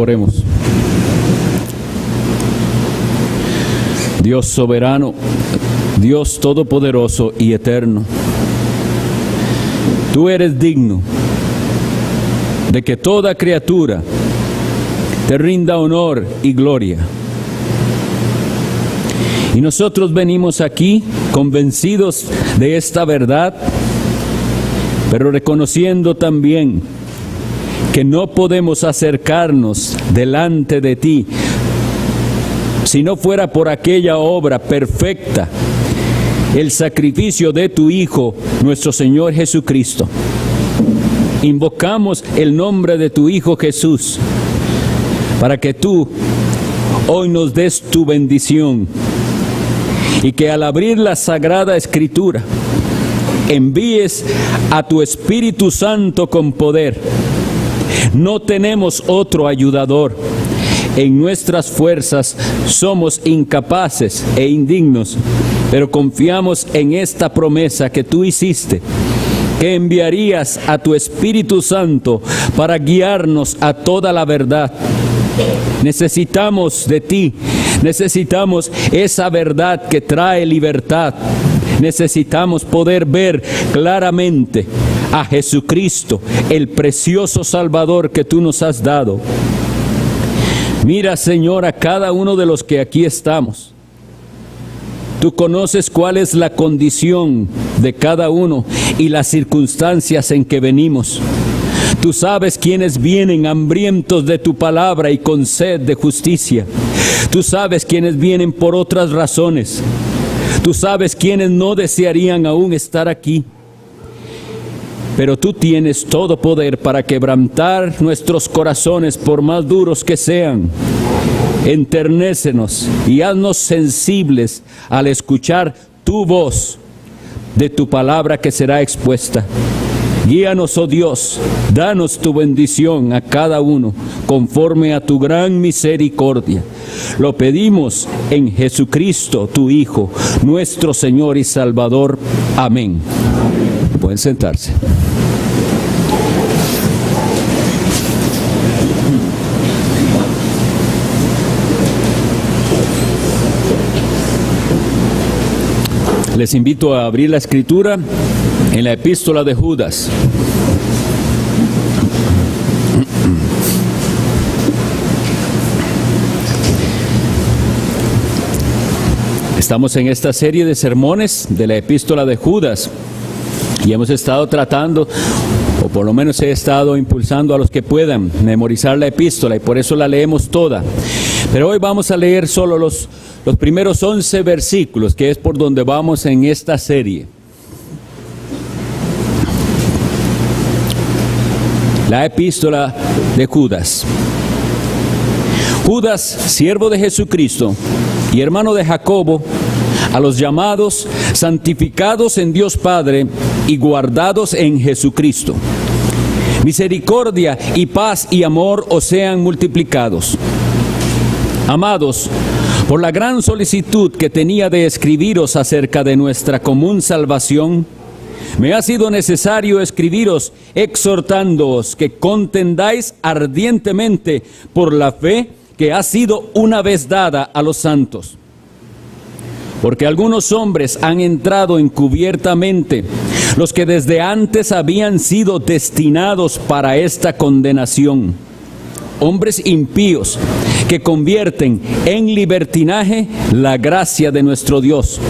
Oremos. Dios soberano, Dios todopoderoso y eterno, tú eres digno de que toda criatura te rinda honor y gloria. Y nosotros venimos aquí convencidos de esta verdad, pero reconociendo también que no podemos acercarnos delante de ti si no fuera por aquella obra perfecta, el sacrificio de tu Hijo, nuestro Señor Jesucristo. Invocamos el nombre de tu Hijo Jesús para que tú hoy nos des tu bendición y que al abrir la Sagrada Escritura envíes a tu Espíritu Santo con poder. No tenemos otro ayudador. En nuestras fuerzas somos incapaces e indignos, pero confiamos en esta promesa que tú hiciste, que enviarías a tu Espíritu Santo para guiarnos a toda la verdad. Necesitamos de ti, necesitamos esa verdad que trae libertad. Necesitamos poder ver claramente a Jesucristo, el precioso Salvador que tú nos has dado. Mira, Señor, a cada uno de los que aquí estamos. Tú conoces cuál es la condición de cada uno y las circunstancias en que venimos. Tú sabes quiénes vienen hambrientos de tu palabra y con sed de justicia. Tú sabes quiénes vienen por otras razones. Tú sabes quiénes no desearían aún estar aquí. Pero tú tienes todo poder para quebrantar nuestros corazones, por más duros que sean. Enternécenos y haznos sensibles al escuchar tu voz de tu palabra que será expuesta. Guíanos, oh Dios, danos tu bendición a cada uno, conforme a tu gran misericordia. Lo pedimos en Jesucristo, tu Hijo, nuestro Señor y Salvador. Amén. Pueden sentarse. Les invito a abrir la Escritura en la Epístola de Judas. Estamos en esta serie de sermones de la Epístola de Judas y hemos estado tratando, o por lo menos he estado impulsando a los que puedan memorizar la epístola, y por eso la leemos toda. Pero hoy vamos a leer solo los primeros 11 versículos, que es por donde vamos en esta serie. La epístola de Judas. Judas, siervo de Jesucristo y hermano de Jacobo, a los llamados, santificados en Dios Padre y guardados en Jesucristo. Misericordia y paz y amor os sean multiplicados. Amados, por la gran solicitud que tenía de escribiros acerca de nuestra común salvación, me ha sido necesario escribiros exhortándoos que contendáis ardientemente por la fe que ha sido una vez dada a los santos. Porque algunos hombres han entrado encubiertamente, los que desde antes habían sido destinados para esta condenación. Hombres impíos que convierten en libertinaje la gracia de nuestro Dios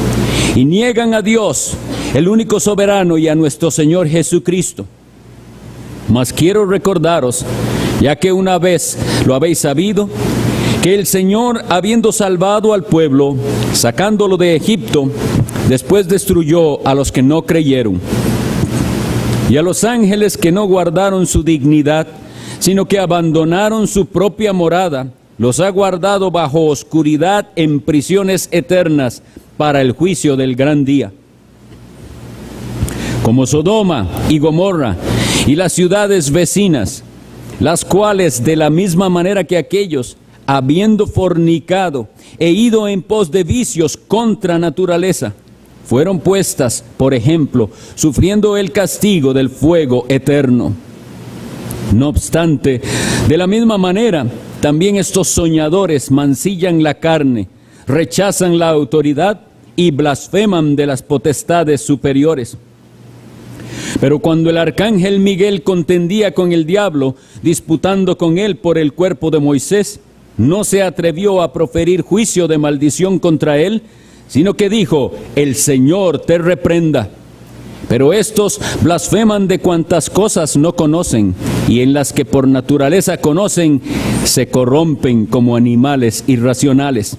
y niegan a Dios, el único soberano, y a nuestro Señor Jesucristo. Mas quiero recordaros, ya que una vez lo habéis sabido, que el Señor, habiendo salvado al pueblo, sacándolo de Egipto, después destruyó a los que no creyeron, y a los ángeles que no guardaron su dignidad, sino que abandonaron su propia morada, los ha guardado bajo oscuridad en prisiones eternas para el juicio del gran día. Como Sodoma y Gomorra y las ciudades vecinas, las cuales de la misma manera que aquellos, habiendo fornicado e ido en pos de vicios contra naturaleza, fueron puestas, por ejemplo, sufriendo el castigo del fuego eterno. No obstante, de la misma manera también estos soñadores mancillan la carne, rechazan la autoridad y blasfeman de las potestades superiores. Pero cuando el arcángel Miguel contendía con el diablo, disputando con él por el cuerpo de Moisés, no se atrevió a proferir juicio de maldición contra él, sino que dijo: el Señor te reprenda. Pero estos blasfeman de cuantas cosas no conocen, y en las que por naturaleza conocen, se corrompen como animales irracionales.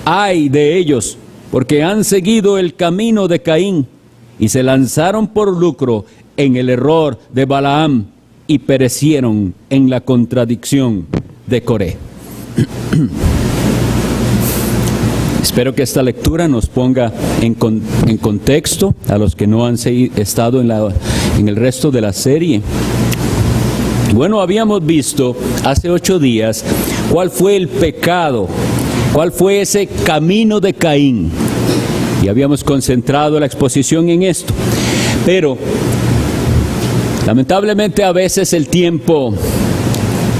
¡Ay de ellos! Porque han seguido el camino de Caín, y se lanzaron por lucro en el error de Balaam, y perecieron en la contradicción de Coré. Espero que esta lectura nos ponga en contexto a los que no han estado en el resto de la serie. Bueno, habíamos visto hace 8 días cuál fue el pecado, cuál fue ese camino de Caín. Y habíamos concentrado la exposición en esto. Pero, lamentablemente a veces el tiempo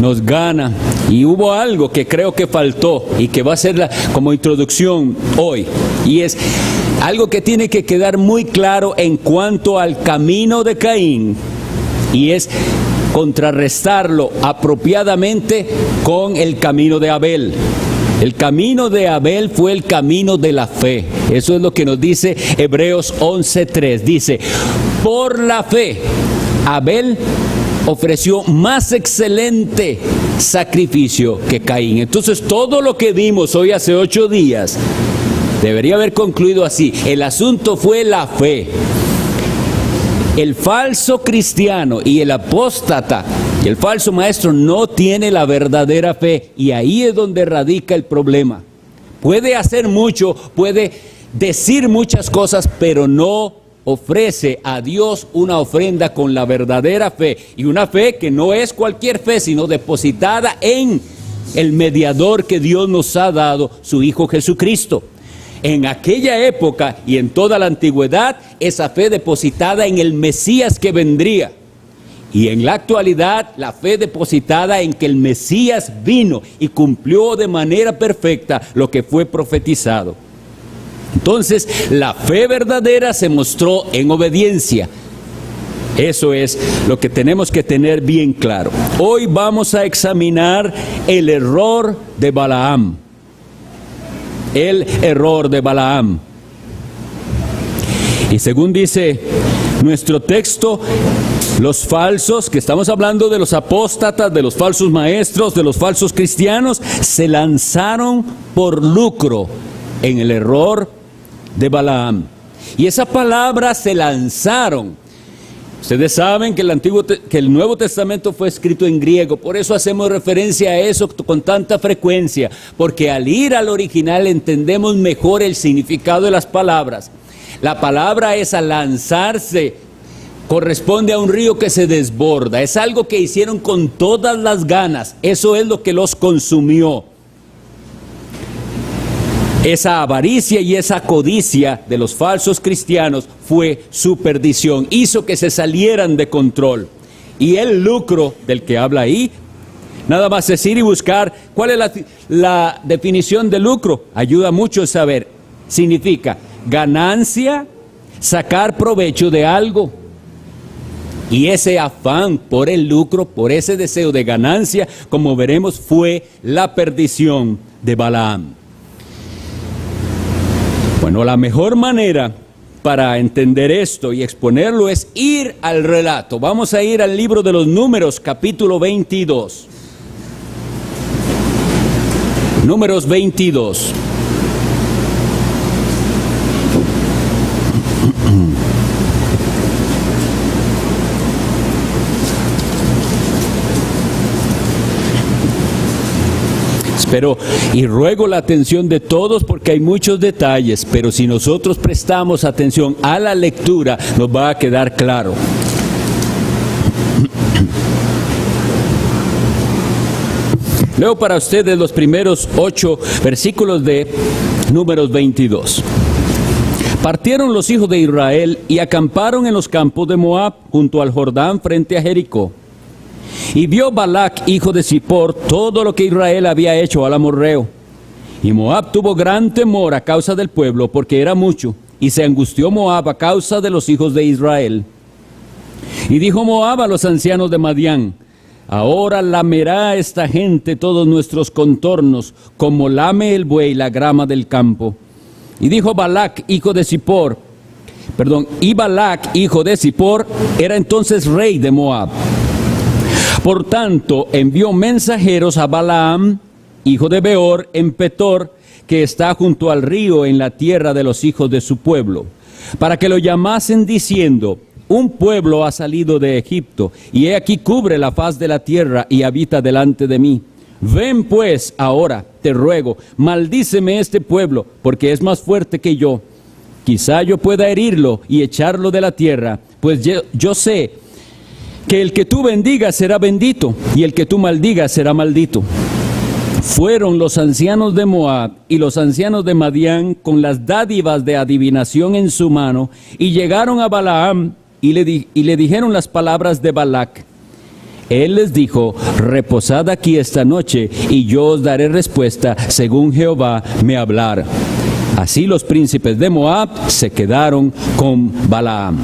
nos gana, y hubo algo que creo que faltó y que va a ser como introducción hoy, y es algo que tiene que quedar muy claro en cuanto al camino de Caín, y es contrarrestarlo apropiadamente con el camino de Abel. El camino de Abel fue el camino de la fe. Eso es lo que nos dice Hebreos 11:3. Dice: por la fe, Abel ofreció más excelente sacrificio que Caín. Entonces, todo lo que vimos hoy hace 8 días debería haber concluido así. El asunto fue la fe. El falso cristiano y el apóstata y el falso maestro no tiene la verdadera fe, y ahí es donde radica el problema. Puede hacer mucho, puede decir muchas cosas, pero no ofrece a Dios una ofrenda con la verdadera fe, y una fe que no es cualquier fe, sino depositada en el mediador que Dios nos ha dado, su Hijo Jesucristo. En aquella época y en toda la antigüedad, esa fe depositada en el Mesías que vendría. Y en la actualidad, la fe depositada en que el Mesías vino y cumplió de manera perfecta lo que fue profetizado. Entonces, la fe verdadera se mostró en obediencia. Eso es lo que tenemos que tener bien claro. Hoy vamos a examinar el error de Balaam. El error de Balaam. Y según dice nuestro texto, los falsos, que estamos hablando de los apóstatas, de los falsos maestros, de los falsos cristianos, se lanzaron por lucro en el error de Balaam. Y esa palabra se lanzaron. Ustedes saben que el Nuevo Testamento fue escrito en griego, por eso hacemos referencia a eso con tanta frecuencia, porque al ir al original entendemos mejor el significado de las palabras. La palabra esa, lanzarse, corresponde a un río que se desborda, es algo que hicieron con todas las ganas, eso es lo que los consumió. Esa avaricia y esa codicia de los falsos cristianos fue su perdición, hizo que se salieran de control. Y el lucro del que habla ahí, nada más es ir y buscar cuál es la definición de lucro. Ayuda mucho saber. Significa ganancia, sacar provecho de algo. Y ese afán por el lucro, por ese deseo de ganancia, como veremos, fue la perdición de Balaam. Bueno, la mejor manera para entender esto y exponerlo es ir al relato. Vamos a ir al libro de los Números, capítulo 22. Números 22. Espero y ruego la atención de todos porque hay muchos detalles, pero si nosotros prestamos atención a la lectura, nos va a quedar claro. Leo para ustedes los primeros 8 versículos de Números 22. Partieron los hijos de Israel y acamparon en los campos de Moab, junto al Jordán, frente a Jericó. Y vio Balac, hijo de Zippor, todo lo que Israel había hecho al amorreo. Y Moab tuvo gran temor a causa del pueblo, porque era mucho, y se angustió Moab a causa de los hijos de Israel. Y dijo Moab a los ancianos de Madián: ahora lamerá esta gente todos nuestros contornos, como lame el buey la grama del campo. Y dijo Balac, hijo de Zippor, y Balac, hijo de Zippor, era entonces rey de Moab. Por tanto, envió mensajeros a Balaam, hijo de Beor, en Petor, que está junto al río en la tierra de los hijos de su pueblo, para que lo llamasen diciendo: un pueblo ha salido de Egipto, y he aquí cubre la faz de la tierra y habita delante de mí. Ven pues ahora, te ruego, maldíceme este pueblo, porque es más fuerte que yo. Quizá yo pueda herirlo y echarlo de la tierra, pues yo sé que el que tú bendigas será bendito, y el que tú maldigas será maldito. Fueron los ancianos de Moab y los ancianos de Madián con las dádivas de adivinación en su mano, y llegaron a Balaam y le dijeron las palabras de Balac. Él les dijo: reposad aquí esta noche, y yo os daré respuesta según Jehová me hablar. Así los príncipes de Moab se quedaron con Balaam.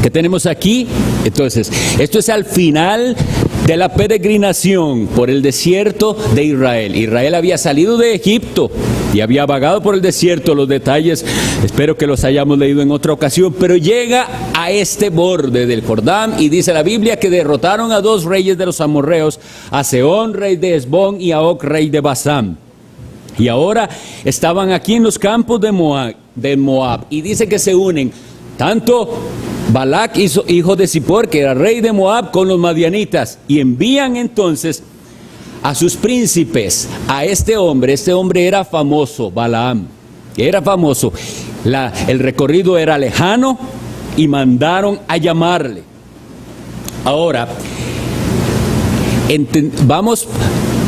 ¿Qué tenemos aquí? Entonces, esto es al final de la peregrinación por el desierto de Israel. Israel había salido de Egipto y había vagado por el desierto. Los detalles espero que los hayamos leído en otra ocasión, pero llega a este borde del Jordán y dice la Biblia que derrotaron a 2 reyes de los amorreos, a Sehón, rey de Hesbón, y a Og, rey de Basán. Y ahora estaban aquí en los campos de Moab, y dice que se unen tanto Balac, hijo de Zippor, que era rey de Moab, con los madianitas, y envían entonces a sus príncipes a este hombre. Este hombre era famoso, Balaam, era famoso. El recorrido era lejano y mandaron a llamarle. Ahora, vamos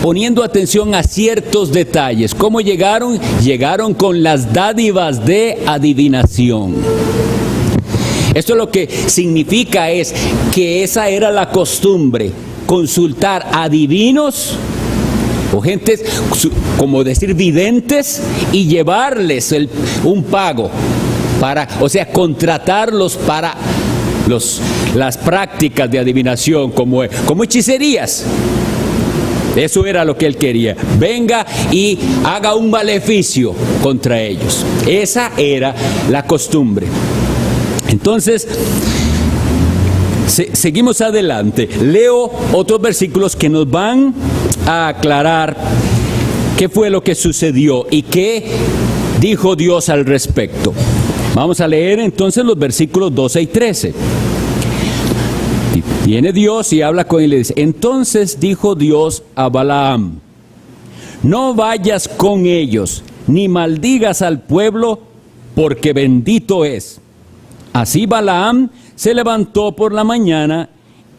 poniendo atención a ciertos detalles. ¿Cómo llegaron? Llegaron con las dádivas de adivinación. Esto lo que significa es que esa era la costumbre, consultar adivinos o gentes, como decir videntes, y llevarles un pago contratarlos para las prácticas de adivinación como hechicerías. Eso era lo que él quería. Venga y haga un maleficio contra ellos. Esa era la costumbre. Entonces, seguimos adelante. Leo otros versículos que nos van a aclarar qué fue lo que sucedió y qué dijo Dios al respecto. Vamos a leer entonces los versículos 12 y 13. Viene Dios y habla con él y le dice: entonces dijo Dios a Balaam: no vayas con ellos, ni maldigas al pueblo, porque bendito es. Así Balaam se levantó por la mañana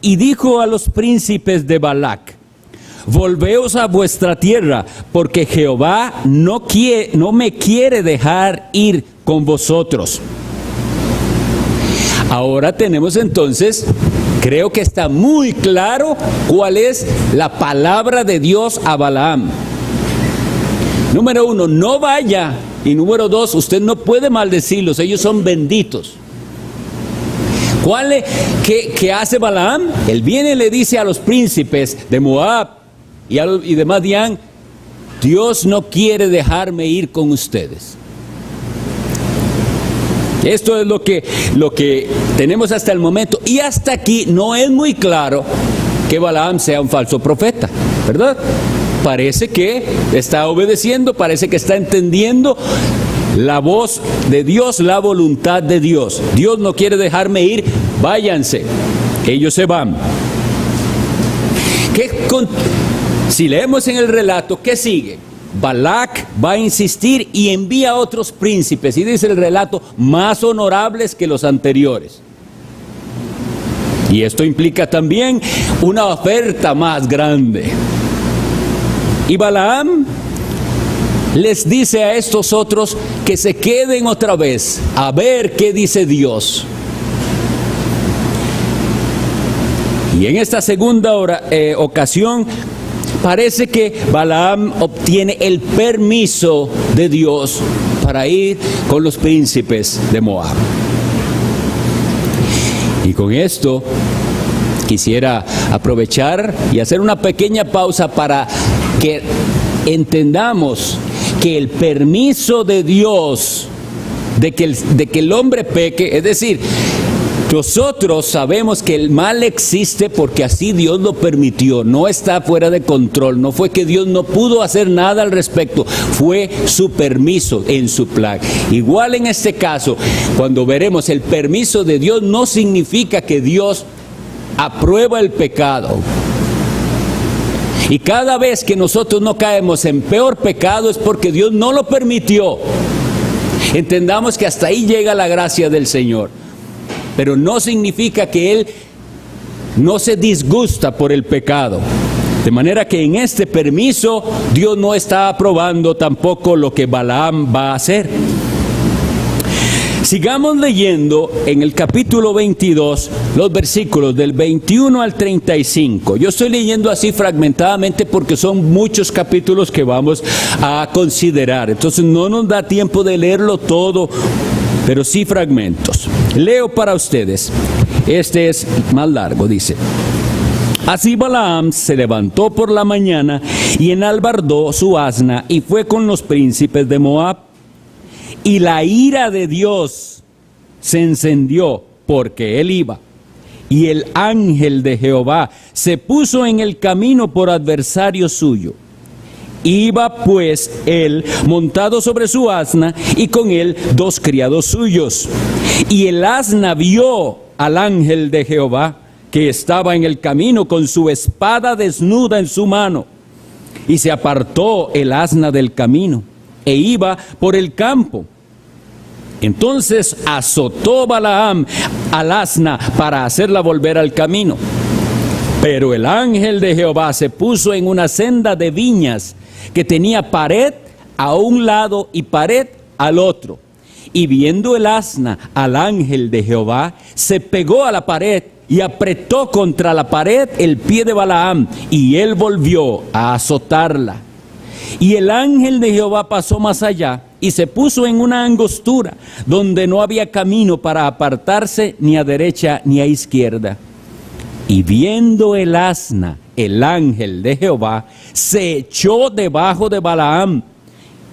y dijo a los príncipes de Balac: volveos a vuestra tierra, porque Jehová no me quiere dejar ir con vosotros. Ahora tenemos entonces, creo que está muy claro cuál es la palabra de Dios a Balaam. Número 1, no vaya. Y número 2, usted no puede maldecirlos, ellos son benditos. ¿Qué hace Balaam? Él viene y le dice a los príncipes de Moab y de Madián: Dios no quiere dejarme ir con ustedes. Esto es lo que tenemos hasta el momento, y hasta aquí no es muy claro que Balaam sea un falso profeta, ¿verdad? Parece que está obedeciendo, parece que está entendiendo la voz de Dios, la voluntad de Dios. Dios no quiere dejarme ir, váyanse. Ellos se van. Si leemos en el relato, ¿qué sigue? Balac va a insistir y envía a otros príncipes, y dice el relato, más honorables que los anteriores. Y esto implica también una oferta más grande. Y Balaam les dice a estos otros que se queden otra vez a ver qué dice Dios. Y en esta segunda ocasión, parece que Balaam obtiene el permiso de Dios para ir con los príncipes de Moab. Y con esto quisiera aprovechar y hacer una pequeña pausa para que entendamos que el permiso de Dios de que el hombre peque, es decir, nosotros sabemos que el mal existe porque así Dios lo permitió, no está fuera de control, no fue que Dios no pudo hacer nada al respecto, fue su permiso en su plan. Igual en este caso, cuando veremos el permiso de Dios, no significa que Dios aprueba el pecado. Y cada vez que nosotros no caemos en peor pecado es porque Dios no lo permitió. Entendamos que hasta ahí llega la gracia del Señor. Pero no significa que Él no se disgusta por el pecado. De manera que en este permiso Dios no está aprobando tampoco lo que Balaam va a hacer. Sigamos leyendo en el capítulo 22, los versículos del 21 al 35. Yo estoy leyendo así fragmentadamente porque son muchos capítulos que vamos a considerar. Entonces no nos da tiempo de leerlo todo, pero sí fragmentos. Leo para ustedes. Este es más largo, dice. Así Balaam se levantó por la mañana y enalbardó su asna y fue con los príncipes de Moab. Y la ira de Dios se encendió porque él iba. Y el ángel de Jehová se puso en el camino por adversario suyo. Iba pues él montado sobre su asna y con él 2 criados suyos. Y el asna vio al ángel de Jehová que estaba en el camino con su espada desnuda en su mano. Y se apartó el asna del camino e iba por el campo. Entonces azotó Balaam al asna para hacerla volver al camino. Pero el ángel de Jehová se puso en una senda de viñas que tenía pared a un lado y pared al otro. Y viendo el asna al ángel de Jehová, se pegó a la pared y apretó contra la pared el pie de Balaam, y él volvió a azotarla. Y el ángel de Jehová pasó más allá y se puso en una angostura donde no había camino para apartarse ni a derecha ni a izquierda. Y viendo el asna, el ángel de Jehová se echó debajo de Balaam,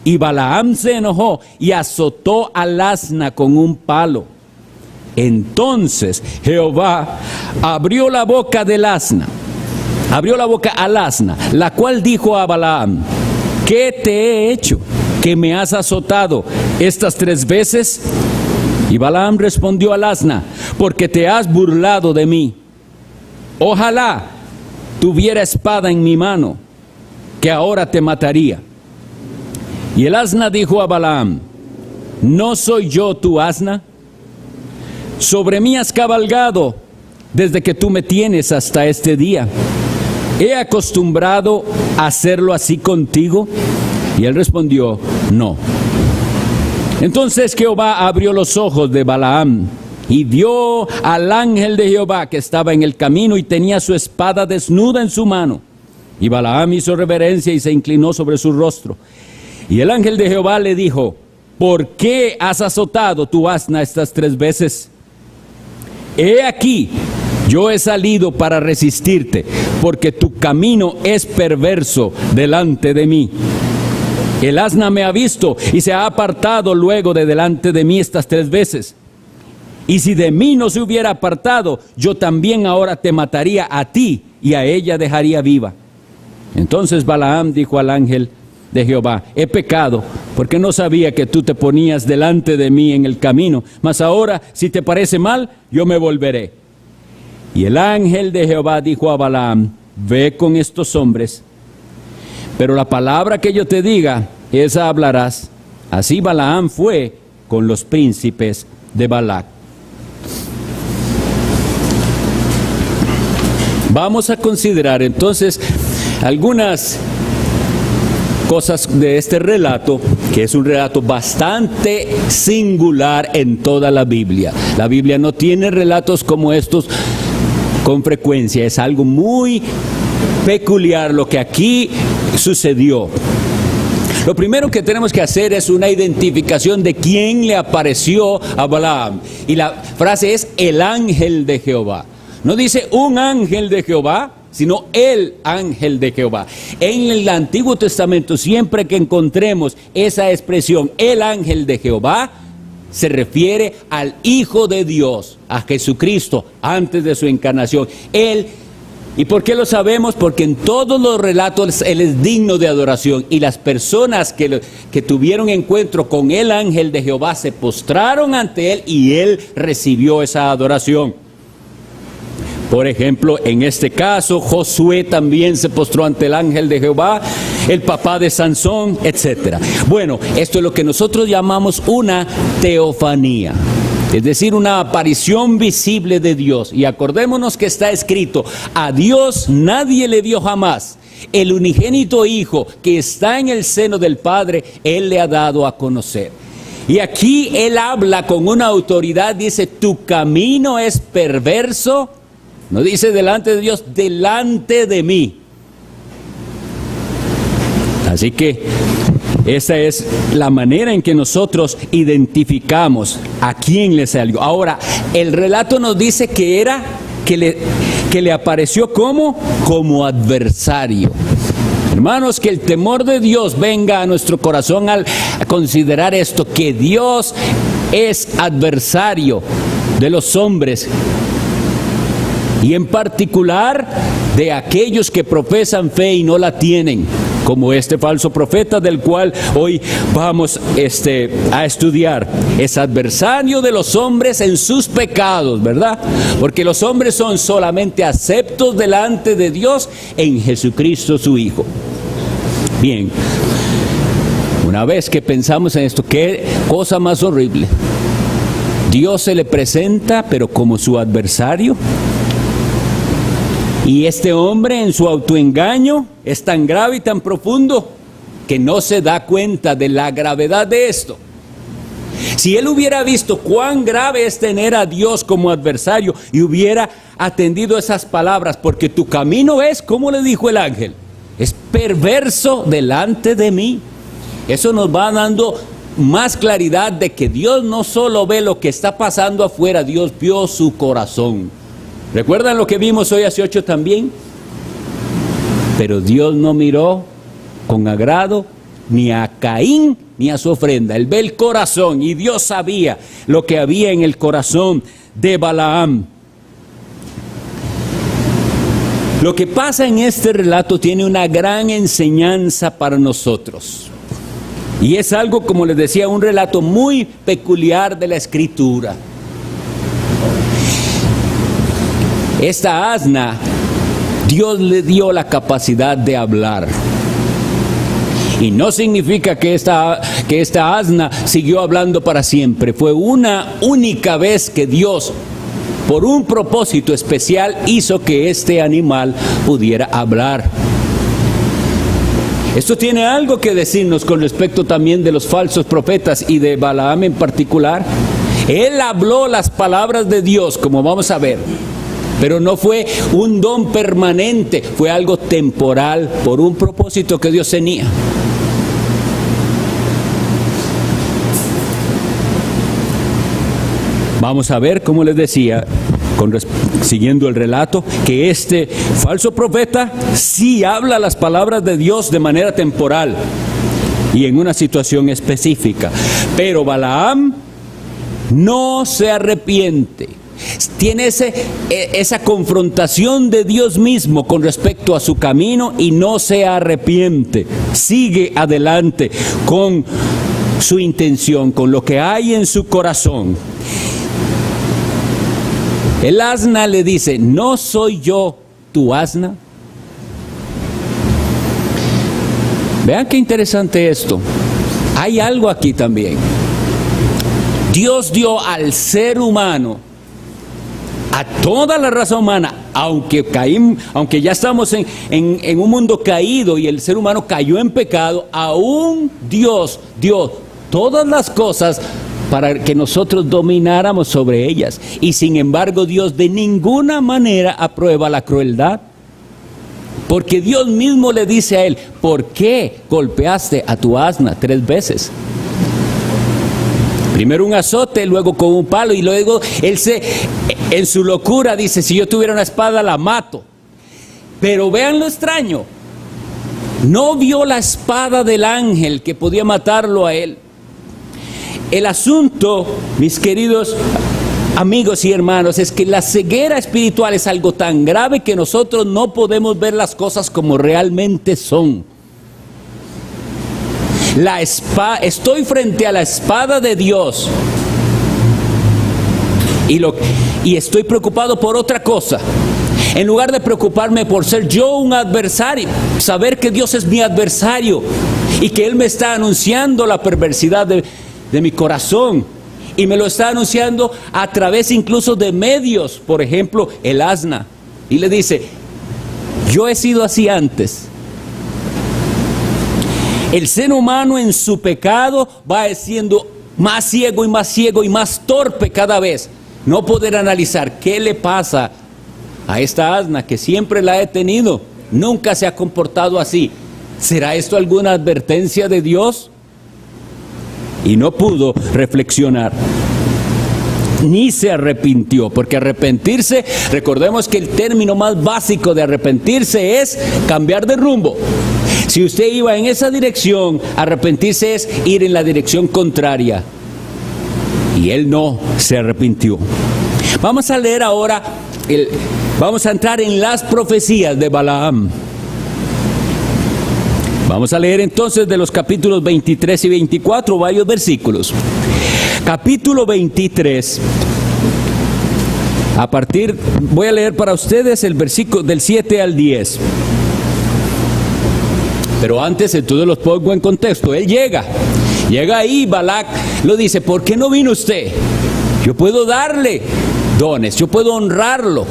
y Balaam se enojó y azotó al asna con un palo. Entonces Jehová abrió la boca del asna, abrió la boca al asna, la cual dijo a Balaam: ¿qué te he hecho, que me has azotado estas 3 veces? Y Balaam respondió al asna: porque te has burlado de mí. Ojalá tuviera espada en mi mano, que ahora te mataría. Y el asna dijo a Balaam: ¿no soy yo tu asna? Sobre mí has cabalgado desde que tú me tienes hasta este día. ¿He acostumbrado a hacerlo así contigo? Y él respondió: no. Entonces Jehová abrió los ojos de Balaam y vio al ángel de Jehová que estaba en el camino y tenía su espada desnuda en su mano. Y Balaam hizo reverencia y se inclinó sobre su rostro. Y el ángel de Jehová le dijo: ¿por qué has azotado tu asna estas 3 veces? He aquí, yo he salido para resistirte, porque tu camino es perverso delante de mí. El asna me ha visto y se ha apartado luego de delante de mí estas 3 veces. Y si de mí no se hubiera apartado, yo también ahora te mataría a ti y a ella dejaría viva. Entonces Balaam dijo al ángel de Jehová: he pecado, porque no sabía que tú te ponías delante de mí en el camino. Mas ahora, si te parece mal, yo me volveré. Y el ángel de Jehová dijo a Balaam: ve con estos hombres, pero la palabra que yo te diga, esa hablarás. Así Balaam fue con los príncipes de Balac. Vamos a considerar entonces algunas cosas de este relato, que es un relato bastante singular en toda la Biblia. La Biblia no tiene relatos como estos con frecuencia. Es algo muy peculiar lo que aquí sucedió. Lo primero que tenemos que hacer es una identificación de quién le apareció a Balaam. Y la frase es el ángel de Jehová. No dice un ángel de Jehová, sino el ángel de Jehová. En el Antiguo Testamento, siempre que encontremos esa expresión, el ángel de Jehová, se refiere al Hijo de Dios, a Jesucristo, antes de su encarnación. Él, ¿y por qué lo sabemos? Porque en todos los relatos Él es digno de adoración, y las personas que tuvieron encuentro con el ángel de Jehová se postraron ante Él y Él recibió esa adoración. Por ejemplo, en este caso, Josué también se postró ante el ángel de Jehová, el papá de Sansón, etc. Bueno, esto es lo que nosotros llamamos una teofanía, es decir, una aparición visible de Dios. Y acordémonos que está escrito: a Dios nadie le vio jamás. El unigénito Hijo que está en el seno del Padre, Él le ha dado a conocer. Y aquí Él habla con una autoridad, dice: tu camino es perverso. No dice delante de Dios, delante de mí. Así que esa es la manera en que nosotros identificamos a quién le salió. Ahora, el relato nos dice que le apareció como adversario. Hermanos, que el temor de Dios venga a nuestro corazón al considerar esto, que Dios es adversario de los hombres, y en particular de aquellos que profesan fe y no la tienen, como este falso profeta del cual hoy vamos a estudiar. Es adversario de los hombres en sus pecados, ¿verdad? Porque los hombres son solamente aceptos delante de Dios en Jesucristo su Hijo. Bien, una vez que pensamos en esto, qué cosa más horrible. Dios se le presenta, pero como su adversario. Y este hombre, en su autoengaño, es tan grave y tan profundo que no se da cuenta de la gravedad de esto. Si él hubiera visto cuán grave es tener a Dios como adversario y hubiera atendido esas palabras, porque tu camino es, como le dijo el ángel, es perverso delante de mí. Eso nos va dando más claridad de que Dios no solo ve lo que está pasando afuera, Dios vio su corazón. ¿Recuerdan lo que vimos hoy hace 8 también? Pero Dios no miró con agrado ni a Caín ni a su ofrenda. Él ve el corazón, y Dios sabía lo que había en el corazón de Balaam. Lo que pasa en este relato tiene una gran enseñanza para nosotros. Y es algo, como les decía, un relato muy peculiar de la Escritura. Esta asna, Dios le dio la capacidad de hablar. Y no significa que esta asna siguió hablando para siempre. Fue una única vez que Dios, por un propósito especial, hizo que este animal pudiera hablar. Esto tiene algo que decirnos con respecto también de los falsos profetas y de Balaam en particular. Él habló las palabras de Dios, como vamos a ver. Pero no fue un don permanente, fue algo temporal por un propósito que Dios tenía. Vamos a ver, como les decía, siguiendo el relato, que este falso profeta sí habla las palabras de Dios de manera temporal y en una situación específica. Pero Balaam no se arrepiente. Tiene esa confrontación de Dios mismo con respecto a su camino y no se arrepiente. Sigue adelante con su intención, con lo que hay en su corazón. El asna le dice: ¿no soy yo tu asna? Vean qué interesante esto. Hay algo aquí también. Dios dio al ser humano, a toda la raza humana, aunque ya estamos en un mundo caído y el ser humano cayó en pecado, aún Dios dio todas las cosas para que nosotros domináramos sobre ellas. Y sin embargo, Dios de ninguna manera aprueba la crueldad. Porque Dios mismo le dice a él: ¿por qué golpeaste a tu asna 3 veces? Primero un azote, luego con un palo, y luego él en su locura dice: si yo tuviera una espada la mato. Pero vean lo extraño, no vio la espada del ángel que podía matarlo a él. El asunto, mis queridos amigos y hermanos, es que la ceguera espiritual es algo tan grave que nosotros no podemos ver las cosas como realmente son. Estoy frente a la espada de Dios y estoy preocupado por otra cosa. En lugar de preocuparme por ser yo un adversario, saber que Dios es mi adversario y que Él me está anunciando la perversidad de mi corazón, y me lo está anunciando a través incluso de medios, por ejemplo el asna, y le dice: yo he sido así antes. El ser humano en su pecado va siendo más ciego y más torpe cada vez. No poder analizar qué le pasa a esta asna que siempre la he tenido, nunca se ha comportado así. ¿Será esto alguna advertencia de Dios? Y no pudo reflexionar, ni se arrepintió, porque arrepentirse, recordemos que el término más básico de arrepentirse es cambiar de rumbo. Si usted iba en esa dirección, arrepentirse es ir en la dirección contraria. Y él no se arrepintió. Vamos a leer ahora, vamos a entrar en las profecías de Balaam. Vamos a leer entonces de los capítulos 23 y 24 varios versículos. Capítulo 23. Voy a leer para ustedes el versículo del 7 al 10. Pero antes entonces los pongo en contexto. Él llega ahí, Balac lo dice: ¿por qué no vino usted? Yo puedo darle dones, yo puedo honrarlo.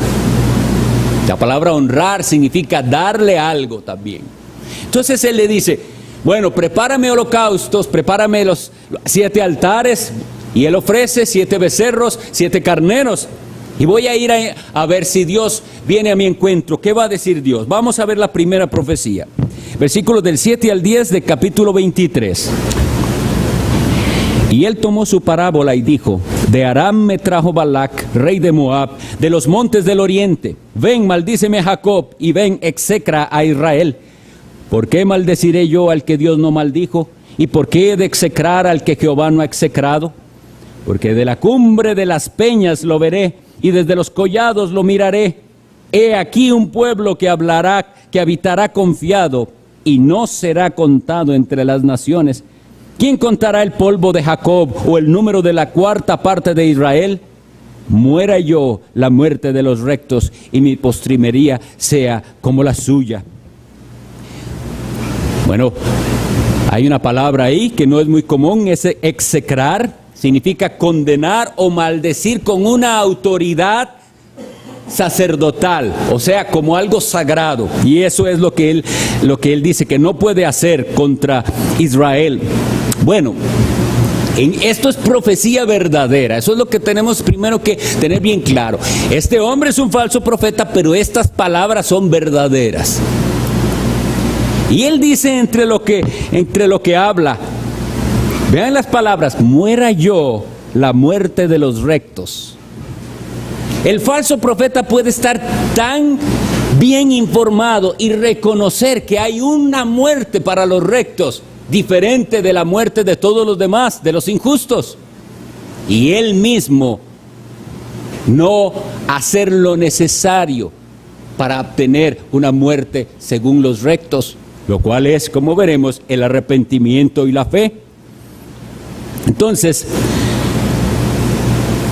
La palabra honrar significa darle algo también. Entonces él le dice: bueno, prepárame holocaustos, prepárame los 7 altares. Y él ofrece 7 becerros, 7 carneros. Y voy a ir a ver si Dios viene a mi encuentro. ¿Qué va a decir Dios? Vamos a ver la primera profecía. Versículos del 7 al 10 del capítulo 23. Y él tomó su parábola y dijo: de Aram me trajo Balac, rey de Moab, de los montes del oriente. Ven, maldíceme a Jacob, y ven, execra a Israel. ¿Por qué maldeciré yo al que Dios no maldijo? ¿Y por qué he de execrar al que Jehová no ha execrado? Porque de la cumbre de las peñas lo veré, y desde los collados lo miraré. He aquí un pueblo que hablará, que habitará confiado, y no será contado entre las naciones. ¿Quién contará el polvo de Jacob, o el número de la 4ª parte de Israel? Muera yo la muerte de los rectos, y mi postrimería sea como la suya. Bueno, hay una palabra ahí que no es muy común, es execrar. Significa condenar o maldecir con una autoridad sacerdotal, o sea, como algo sagrado. Y eso es lo que él dice que no puede hacer contra Israel. Bueno, esto es profecía verdadera. Eso es lo que tenemos primero que tener bien claro. Este hombre es un falso profeta, pero estas palabras son verdaderas. Y él dice entre lo que habla, vean las palabras: muera yo la muerte de los rectos. El falso profeta puede estar tan bien informado y reconocer que hay una muerte para los rectos, diferente de la muerte de todos los demás, de los injustos. Y él mismo no hacer lo necesario para obtener una muerte según los rectos, lo cual es, como veremos, el arrepentimiento y la fe. Entonces,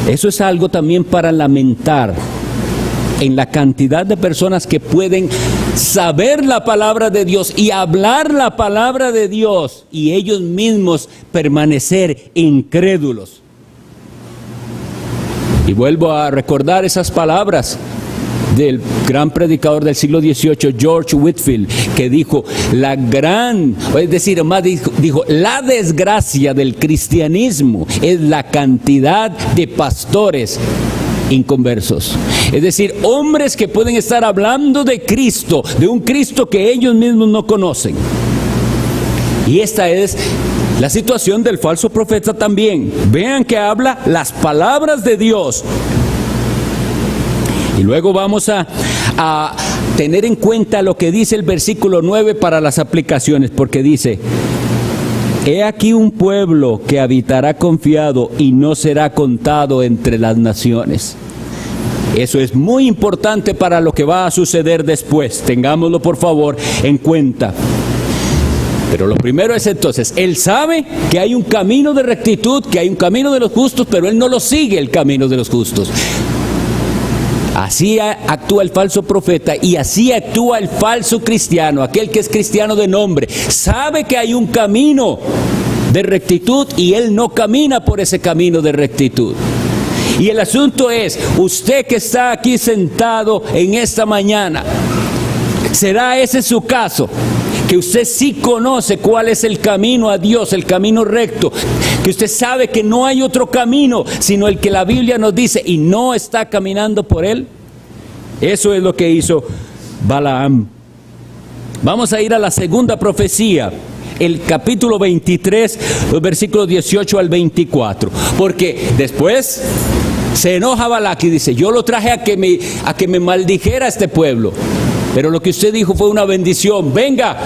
eso es algo también para lamentar en la cantidad de personas que pueden saber la palabra de Dios y hablar la palabra de Dios y ellos mismos permanecer incrédulos. Y vuelvo a recordar esas palabras del gran predicador del siglo XVIII, George Whitefield, que dijo, la desgracia del cristianismo es la cantidad de pastores inconversos. Es decir, hombres que pueden estar hablando de Cristo, de un Cristo que ellos mismos no conocen. Y esta es la situación del falso profeta también. Vean que habla las palabras de Dios. Y luego vamos a tener en cuenta lo que dice el versículo 9 para las aplicaciones, porque dice, he aquí un pueblo que habitará confiado y no será contado entre las naciones. Eso es muy importante para lo que va a suceder después. Tengámoslo por favor en cuenta. Pero lo primero es entonces, él sabe que hay un camino de rectitud, que hay un camino de los justos, pero él no lo sigue el camino de los justos. Así actúa el falso profeta y así actúa el falso cristiano, aquel que es cristiano de nombre. Sabe que hay un camino de rectitud y él no camina por ese camino de rectitud. Y el asunto es, usted que está aquí sentado en esta mañana, ¿será ese su caso? Que usted sí conoce cuál es el camino a Dios, el camino recto, que usted sabe que no hay otro camino sino el que la Biblia nos dice y no está caminando por él. Eso es lo que hizo Balaam. Vamos a ir a la segunda profecía, el capítulo 23, los versículos 18 al 24, porque después se enoja Balac y dice, yo lo traje a que me maldijera este pueblo. Pero lo que usted dijo fue una bendición. Venga,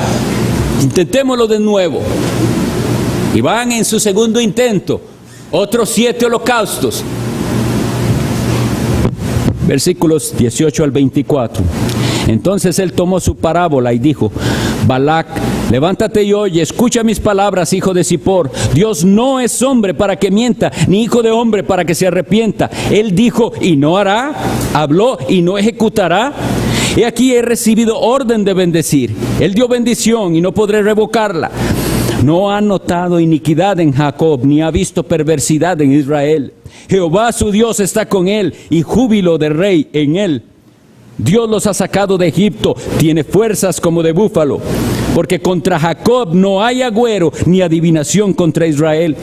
intentémoslo de nuevo. Y van en su segundo intento. Otros 7 holocaustos. Versículos 18 al 24. Entonces él tomó su parábola y dijo, Balac, levántate y oye, escucha mis palabras, hijo de Zippor. Dios no es hombre para que mienta, ni hijo de hombre para que se arrepienta. Él dijo y no hará, habló y no ejecutará. He aquí he recibido orden de bendecir. Él dio bendición y no podré revocarla. No ha notado iniquidad en Jacob, ni ha visto perversidad en Israel. Jehová su Dios está con él, y júbilo de rey en él. Dios los ha sacado de Egipto, tiene fuerzas como de búfalo. Porque contra Jacob no hay agüero, ni adivinación contra Israel.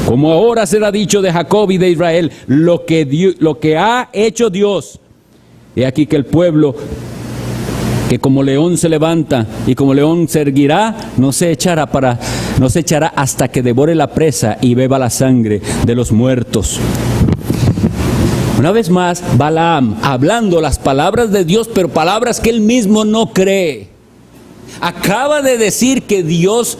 Como ahora será dicho de Jacob y de Israel, lo que ha hecho Dios. He aquí que el pueblo que como león se levanta y como león se erguirá, no se echará hasta que devore la presa y beba la sangre de los muertos. Una vez más, Balaam hablando las palabras de Dios, pero palabras que él mismo no cree. Acaba de decir que Dios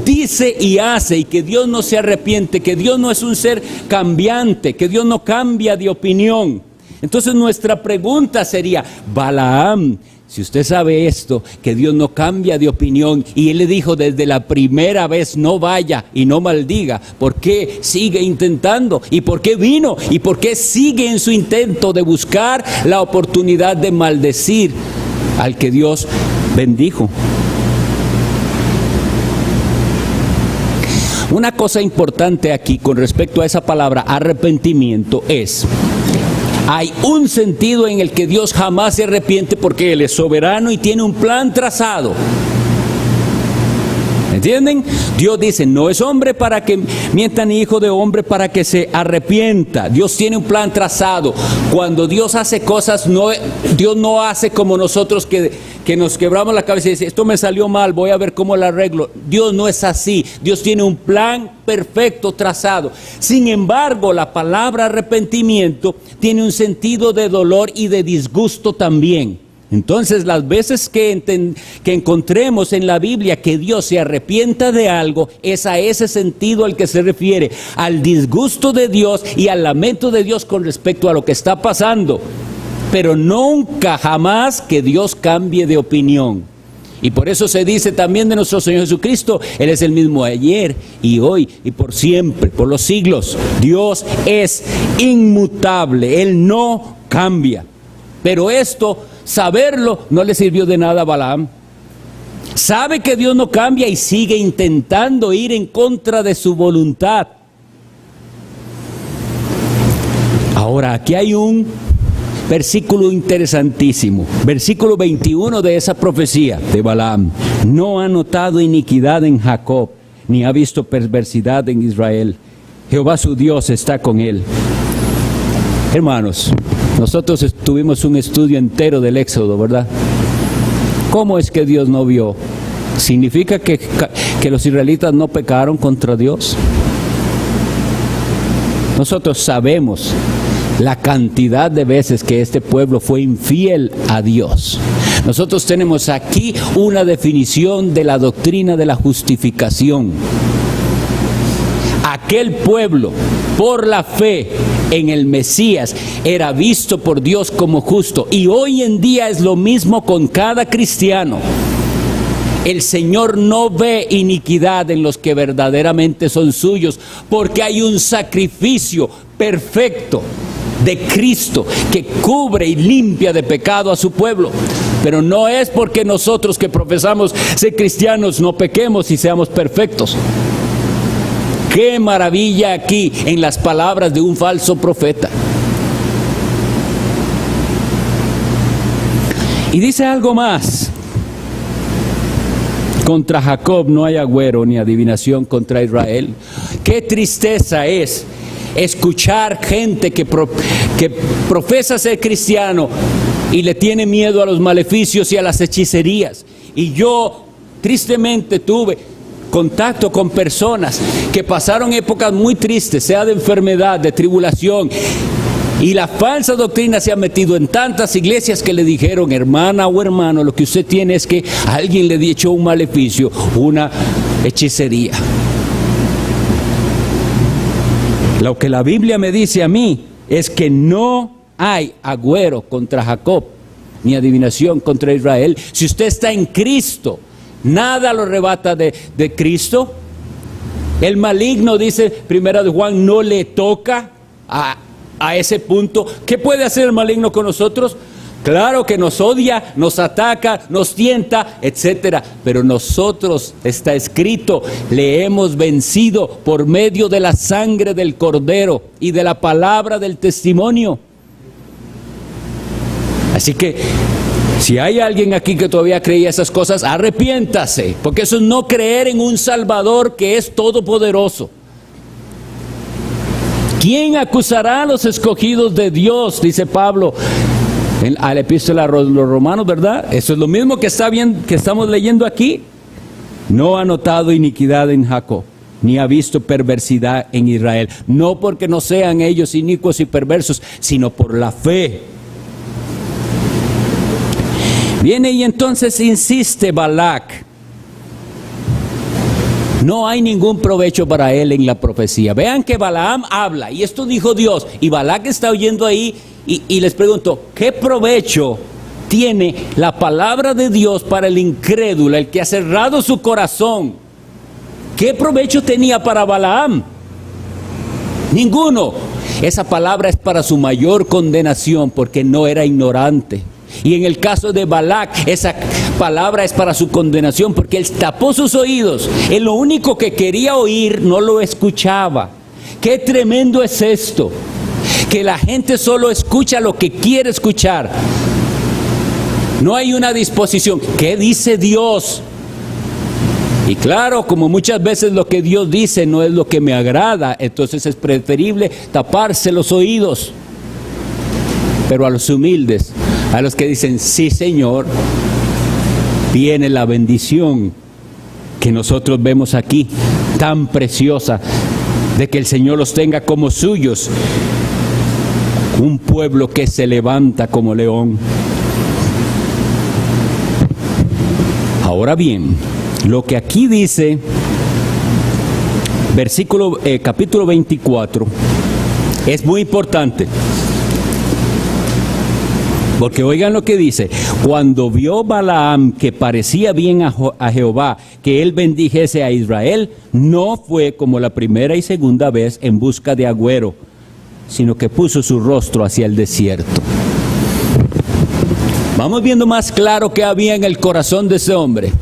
dice y hace y que Dios no se arrepiente, que Dios no es un ser cambiante, que Dios no cambia de opinión. Entonces nuestra pregunta sería, Balaam, si usted sabe esto, que Dios no cambia de opinión y él le dijo desde la primera vez no vaya y no maldiga, ¿por qué sigue intentando? ¿Y por qué vino? ¿Y por qué sigue en su intento de buscar la oportunidad de maldecir al que Dios bendijo? Una cosa importante aquí con respecto a esa palabra arrepentimiento es, hay un sentido en el que Dios jamás se arrepiente porque Él es soberano y tiene un plan trazado. ¿Entienden? Dios dice, no es hombre para que mienta ni hijo de hombre para que se arrepienta. Dios tiene un plan trazado. Cuando Dios hace cosas, Dios no hace como nosotros que nos quebramos la cabeza y dice, esto me salió mal, voy a ver cómo lo arreglo. Dios no es así. Dios tiene un plan perfecto trazado. Sin embargo, la palabra arrepentimiento tiene un sentido de dolor y de disgusto también. Entonces, las veces que encontremos en la Biblia que Dios se arrepienta de algo, es a ese sentido al que se refiere, al disgusto de Dios y al lamento de Dios con respecto a lo que está pasando. Pero nunca, jamás que Dios cambie de opinión. Y por eso se dice también de nuestro Señor Jesucristo, Él es el mismo ayer y hoy y por siempre, por los siglos. Dios es inmutable, Él no cambia. Pero esto, saberlo, no le sirvió de nada a Balaam. Sabe que Dios no cambia y sigue intentando ir en contra de su voluntad. Ahora, aquí hay un versículo interesantísimo. Versículo 21 de esa profecía de Balaam. No ha notado iniquidad en Jacob, ni ha visto perversidad en Israel. Jehová su Dios está con él. Hermanos, nosotros tuvimos un estudio entero del Éxodo, ¿verdad? ¿Cómo es que Dios no vio? ¿Significa que los israelitas no pecaron contra Dios? Nosotros sabemos la cantidad de veces que este pueblo fue infiel a Dios. Nosotros tenemos aquí una definición de la doctrina de la justificación. Aquel pueblo, por la fe en el Mesías, era visto por Dios como justo. Y hoy en día es lo mismo con cada cristiano. El Señor no ve iniquidad en los que verdaderamente son suyos, porque hay un sacrificio perfecto de Cristo que cubre y limpia de pecado a su pueblo. Pero no es porque nosotros que profesamos ser cristianos no pequemos y seamos perfectos. ¡Qué maravilla aquí en las palabras de un falso profeta! Y dice algo más. Contra Jacob no hay agüero ni adivinación contra Israel. ¡Qué tristeza es escuchar gente que profesa ser cristiano y le tiene miedo a los maleficios y a las hechicerías! Y yo tristemente tuve contacto con personas que pasaron épocas muy tristes, sea de enfermedad, de tribulación, y la falsa doctrina se ha metido en tantas iglesias que le dijeron: hermana o hermano, lo que usted tiene es que alguien le echó un maleficio, una hechicería. Lo que la Biblia me dice a mí es que no hay agüero contra Jacob, ni adivinación contra Israel. Si usted está en Cristo, nada lo arrebata de Cristo. El maligno, dice Primera de Juan, no le toca a ese punto. ¿Qué puede hacer el maligno con nosotros? Claro que nos odia, nos ataca, nos tienta, etcétera. Pero nosotros, está escrito, le hemos vencido por medio de la sangre del Cordero y de la palabra del testimonio. Así que, si hay alguien aquí que todavía creía esas cosas, arrepiéntase, porque eso es no creer en un Salvador que es todopoderoso. ¿Quién acusará a los escogidos de Dios? Dice Pablo a la epístola a los romanos, ¿verdad? Eso es lo mismo que estamos leyendo aquí. No ha notado iniquidad en Jacob, ni ha visto perversidad en Israel. No porque no sean ellos inicuos y perversos, sino por la fe. Viene y entonces insiste Balac. No hay ningún provecho para él en la profecía. Vean que Balaam habla, y esto dijo Dios, y Balac está oyendo ahí, y les pregunto, ¿qué provecho tiene la palabra de Dios para el incrédulo, el que ha cerrado su corazón? ¿Qué provecho tenía para Balaam? Ninguno. Esa palabra es para su mayor condenación, porque no era ignorante. Y en el caso de Balac, esa palabra es para su condenación, porque él tapó sus oídos. Él lo único que quería oír no lo escuchaba. ¡Qué tremendo es esto! Que la gente solo escucha lo que quiere escuchar. No hay una disposición. ¿Qué dice Dios? Y claro, como muchas veces lo que Dios dice no es lo que me agrada, entonces es preferible taparse los oídos. Pero a los humildes, a los que dicen, sí Señor, viene la bendición que nosotros vemos aquí, tan preciosa, de que el Señor los tenga como suyos. Un pueblo que se levanta como león. Ahora bien, lo que aquí dice, capítulo 24, es muy importante. Porque oigan lo que dice: cuando vio Balaam que parecía bien a Jehová que él bendijese a Israel, no fue como la primera y segunda vez en busca de agüero, sino que puso su rostro hacia el desierto. Vamos viendo más claro qué había en el corazón de ese hombre.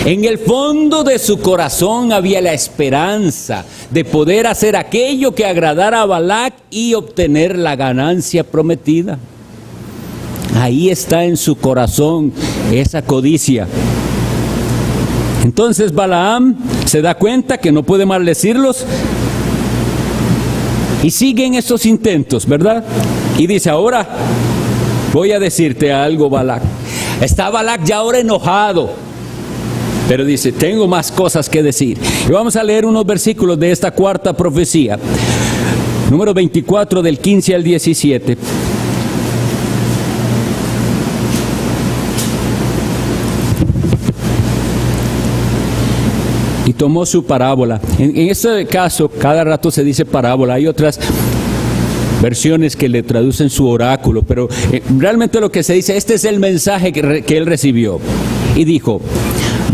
En el fondo de su corazón había la esperanza de poder hacer aquello que agradara a Balac y obtener la ganancia prometida. Ahí está en su corazón esa codicia. Entonces Balaam se da cuenta que no puede maldecirlos y siguen estos intentos, ¿verdad? Y dice, ahora voy a decirte algo, Balac. Está Balac ya ahora enojado, pero dice, tengo más cosas que decir. Y vamos a leer unos versículos de esta cuarta profecía, número 24 del 15 al 17. Y tomó su parábola. En este caso, cada rato se dice parábola. Hay otras versiones que le traducen su oráculo, pero realmente lo que se dice, este es el mensaje que él recibió. Y dijo,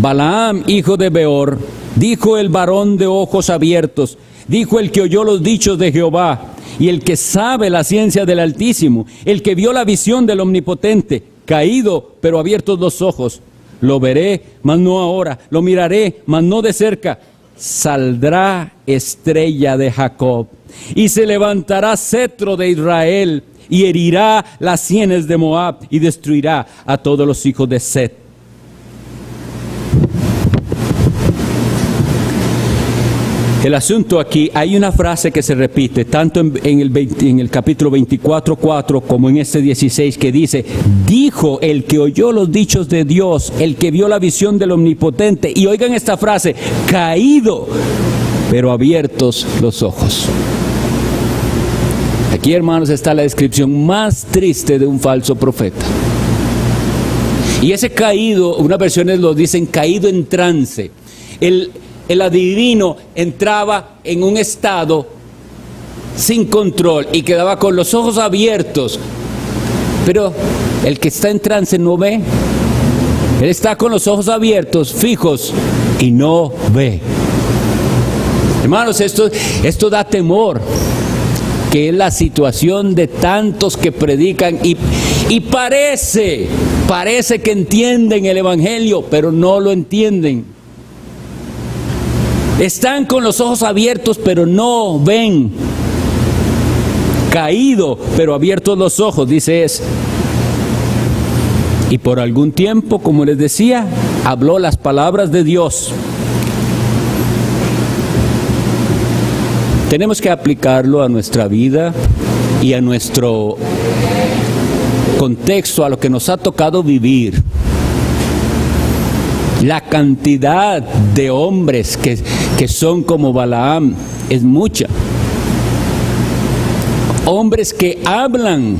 Balaam, hijo de Beor, dijo el varón de ojos abiertos, dijo el que oyó los dichos de Jehová, y el que sabe la ciencia del Altísimo, el que vio la visión del Omnipotente, caído, pero abiertos los ojos. Lo veré, mas no ahora, lo miraré, mas no de cerca. Saldrá estrella de Jacob, y se levantará cetro de Israel, y herirá las sienes de Moab, y destruirá a todos los hijos de Set. El asunto aquí, hay una frase que se repite, tanto en el capítulo 24:4 como en este 16, que dice, dijo el que oyó los dichos de Dios, el que vio la visión del Omnipotente, y oigan esta frase, caído, pero abiertos los ojos. Aquí, hermanos, está la descripción más triste de un falso profeta. Y ese caído, unas versiones lo dicen caído en trance. El adivino entraba en un estado sin control y quedaba con los ojos abiertos, pero el que está en trance no ve. Él está con los ojos abiertos, fijos, y no ve. Hermanos, esto da temor, que es la situación de tantos que predican y parece que entienden el evangelio, pero no lo entienden. Están con los ojos abiertos, pero no ven. Caído, pero abiertos los ojos, dice eso. Y por algún tiempo, como les decía, habló las palabras de Dios. Tenemos que aplicarlo a nuestra vida y a nuestro contexto, a lo que nos ha tocado vivir. La cantidad de hombres que son como Balaam es mucha. Hombres que hablan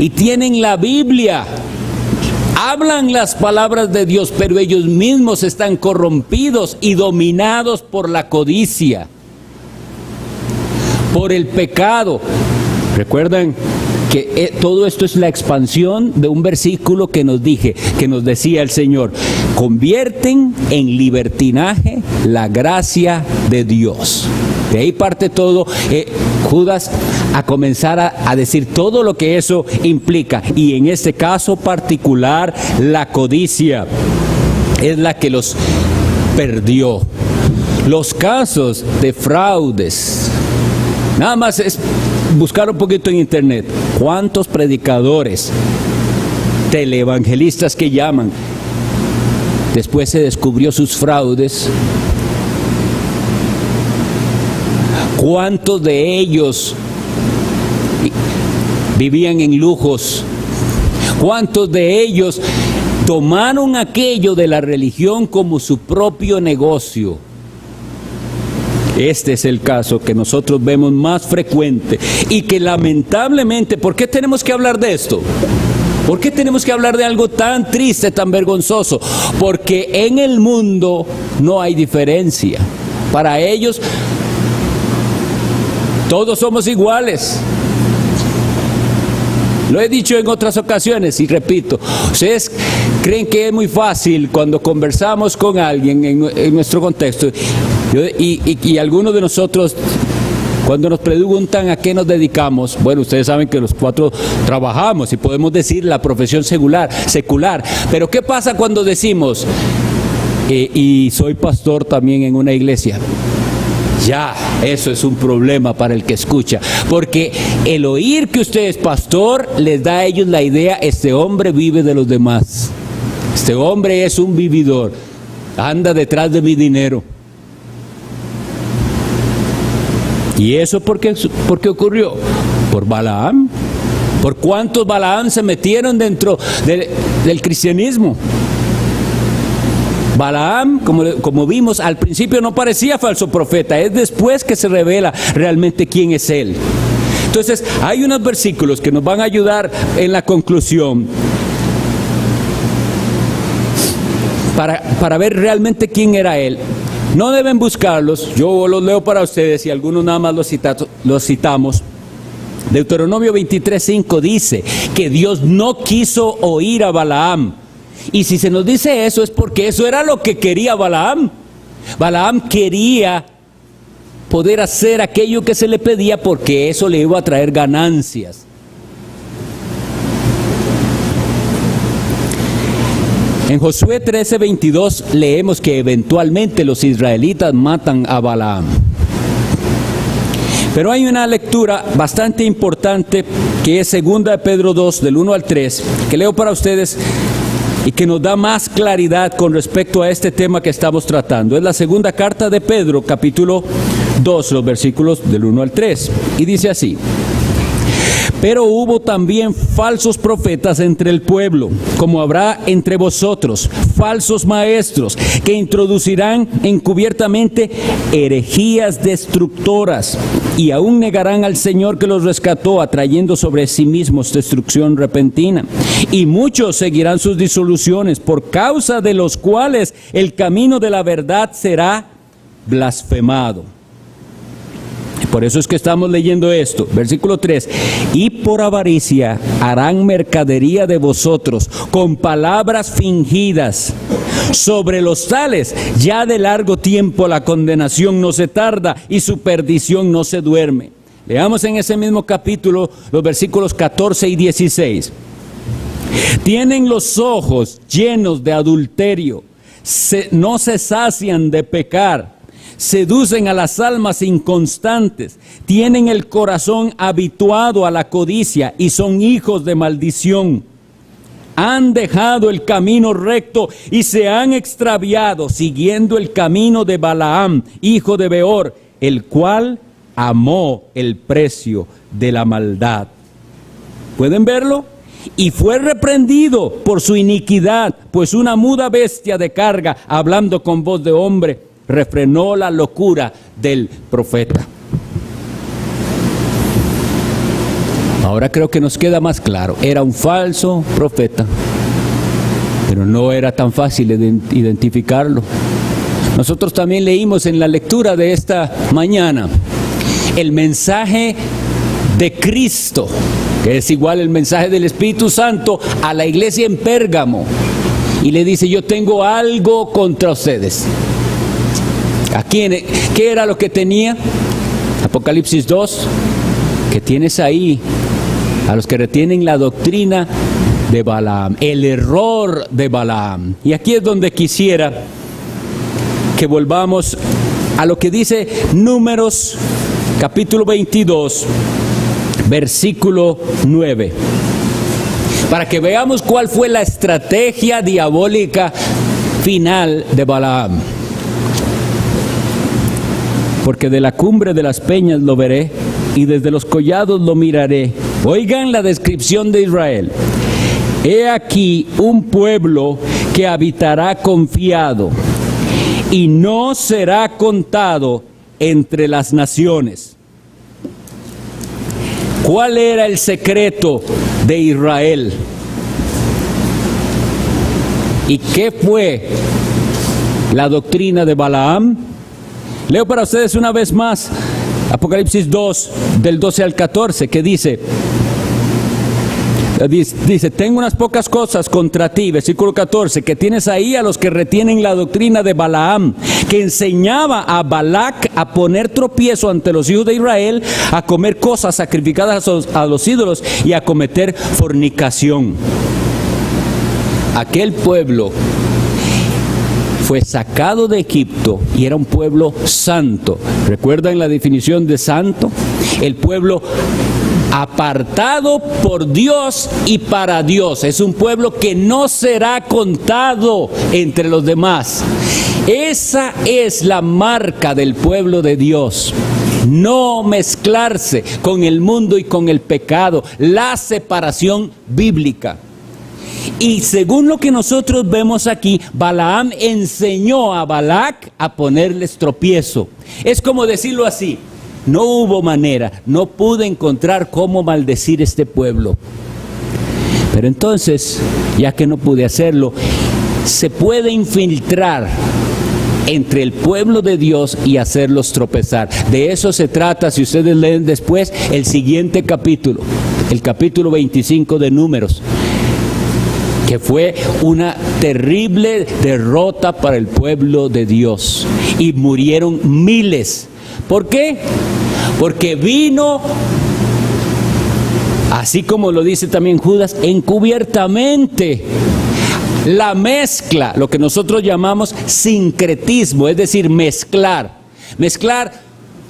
y tienen la Biblia, hablan las palabras de Dios, pero ellos mismos están corrompidos y dominados por la codicia, por el pecado. ¿Recuerdan que todo esto es la expansión de un versículo que nos decía el Señor? Convierten en libertinaje la gracia de Dios. De ahí parte todo, Judas a comenzar a decir todo lo que eso implica. Y en este caso particular, la codicia es la que los perdió. Los casos de fraudes, nada más es buscar un poquito en internet. ¿Cuántos predicadores, teleevangelistas que llaman, después se descubrió sus fraudes? ¿Cuántos de ellos vivían en lujos? ¿Cuántos de ellos tomaron aquello de la religión como su propio negocio? Este es el caso que nosotros vemos más frecuente y que lamentablemente, ¿por qué tenemos que hablar de esto? ¿Por qué tenemos que hablar de algo tan triste, tan vergonzoso? Porque en el mundo no hay diferencia. Para ellos, todos somos iguales. Lo he dicho en otras ocasiones y repito, ustedes creen que es muy fácil cuando conversamos con alguien en nuestro contexto y algunos de nosotros, cuando nos preguntan a qué nos dedicamos, bueno, ustedes saben que los cuatro trabajamos y podemos decir la profesión secular, pero ¿qué pasa cuando decimos y soy pastor también en una iglesia. Ya, eso es un problema para el que escucha, porque el oír que usted es pastor les da a ellos la idea: este hombre vive de los demás, este hombre es un vividor, anda detrás de mi dinero. ¿Y eso por qué ocurrió? Por Balaam. ¿Por cuántos Balaam se metieron dentro del cristianismo? Balaam, como vimos, al principio no parecía falso profeta, es después que se revela realmente quién es él. Entonces, hay unos versículos que nos van a ayudar en la conclusión para ver realmente quién era él. No deben buscarlos, yo los leo para ustedes y algunos nada más los citamos. Deuteronomio 23:5 dice que Dios no quiso oír a Balaam. Y si se nos dice eso es porque eso era lo que quería Balaam. Balaam quería poder hacer aquello que se le pedía porque eso le iba a traer ganancias. En Josué 13:22 leemos que eventualmente los israelitas matan a Balaam. Pero hay una lectura bastante importante que es 2 de Pedro 2, del 1 al 3, que leo para ustedes y que nos da más claridad con respecto a este tema que estamos tratando. Es la segunda carta de Pedro, capítulo 2, los versículos del 1 al 3. Y dice así: pero hubo también falsos profetas entre el pueblo, como habrá entre vosotros falsos maestros, que introducirán encubiertamente herejías destructoras, y aún negarán al Señor que los rescató, atrayendo sobre sí mismos destrucción repentina. Y muchos seguirán sus disoluciones, por causa de los cuales el camino de la verdad será blasfemado. Por eso es que estamos leyendo esto. Versículo 3. Y por avaricia harán mercadería de vosotros con palabras fingidas. Sobre los tales ya de largo tiempo la condenación no se tarda y su perdición no se duerme. Leamos en ese mismo capítulo los versículos 14 y 16. Tienen los ojos llenos de adulterio, no se sacian de pecar. Seducen a las almas inconstantes, tienen el corazón habituado a la codicia y son hijos de maldición. Han dejado el camino recto y se han extraviado, siguiendo el camino de Balaam, hijo de Beor, el cual amó el precio de la maldad. ¿Pueden verlo? Y fue reprendido por su iniquidad, pues una muda bestia de carga, hablando con voz de hombre, refrenó la locura del profeta. Ahora creo que nos queda más claro. Era un falso profeta, pero no era tan fácil identificarlo. Nosotros también leímos en la lectura de esta mañana el mensaje de Cristo, que es igual el mensaje del Espíritu Santo a la iglesia en Pérgamo. Y le dice: yo tengo algo contra ustedes. ¿Qué era lo que tenía? Apocalipsis 2, que tienes ahí a los que retienen la doctrina de Balaam, el error de Balaam. Y aquí es donde quisiera que volvamos a lo que dice Números capítulo 22, versículo 9, para que veamos cuál fue la estrategia diabólica final de Balaam. Porque de la cumbre de las peñas lo veré, y desde los collados lo miraré. Oigan la descripción de Israel. He aquí un pueblo que habitará confiado, y no será contado entre las naciones. ¿Cuál era el secreto de Israel? ¿Y qué fue la doctrina de Balaam? Leo para ustedes una vez más Apocalipsis 2, del 12 al 14, que dice, tengo unas pocas cosas contra ti, versículo 14, que tienes ahí a los que retienen la doctrina de Balaam, que enseñaba a Balac a poner tropiezo ante los hijos de Israel, a comer cosas sacrificadas a los ídolos y a cometer fornicación. Aquel pueblo fue sacado de Egipto y era un pueblo santo. ¿Recuerdan la definición de santo? El pueblo apartado por Dios y para Dios. Es un pueblo que no será contado entre los demás. Esa es la marca del pueblo de Dios. No mezclarse con el mundo y con el pecado. La separación bíblica. Y según lo que nosotros vemos aquí, Balaam enseñó a Balac a ponerles tropiezo. Es como decirlo así: no hubo manera, no pude encontrar cómo maldecir este pueblo. Pero entonces, ya que no pude hacerlo, se puede infiltrar entre el pueblo de Dios y hacerlos tropezar. De eso se trata, si ustedes leen después, el siguiente capítulo, el capítulo 25 de Números, que fue una terrible derrota para el pueblo de Dios. Y murieron miles. ¿Por qué? Porque vino, así como lo dice también Judas, encubiertamente. La mezcla, lo que nosotros llamamos sincretismo, es decir, mezclar.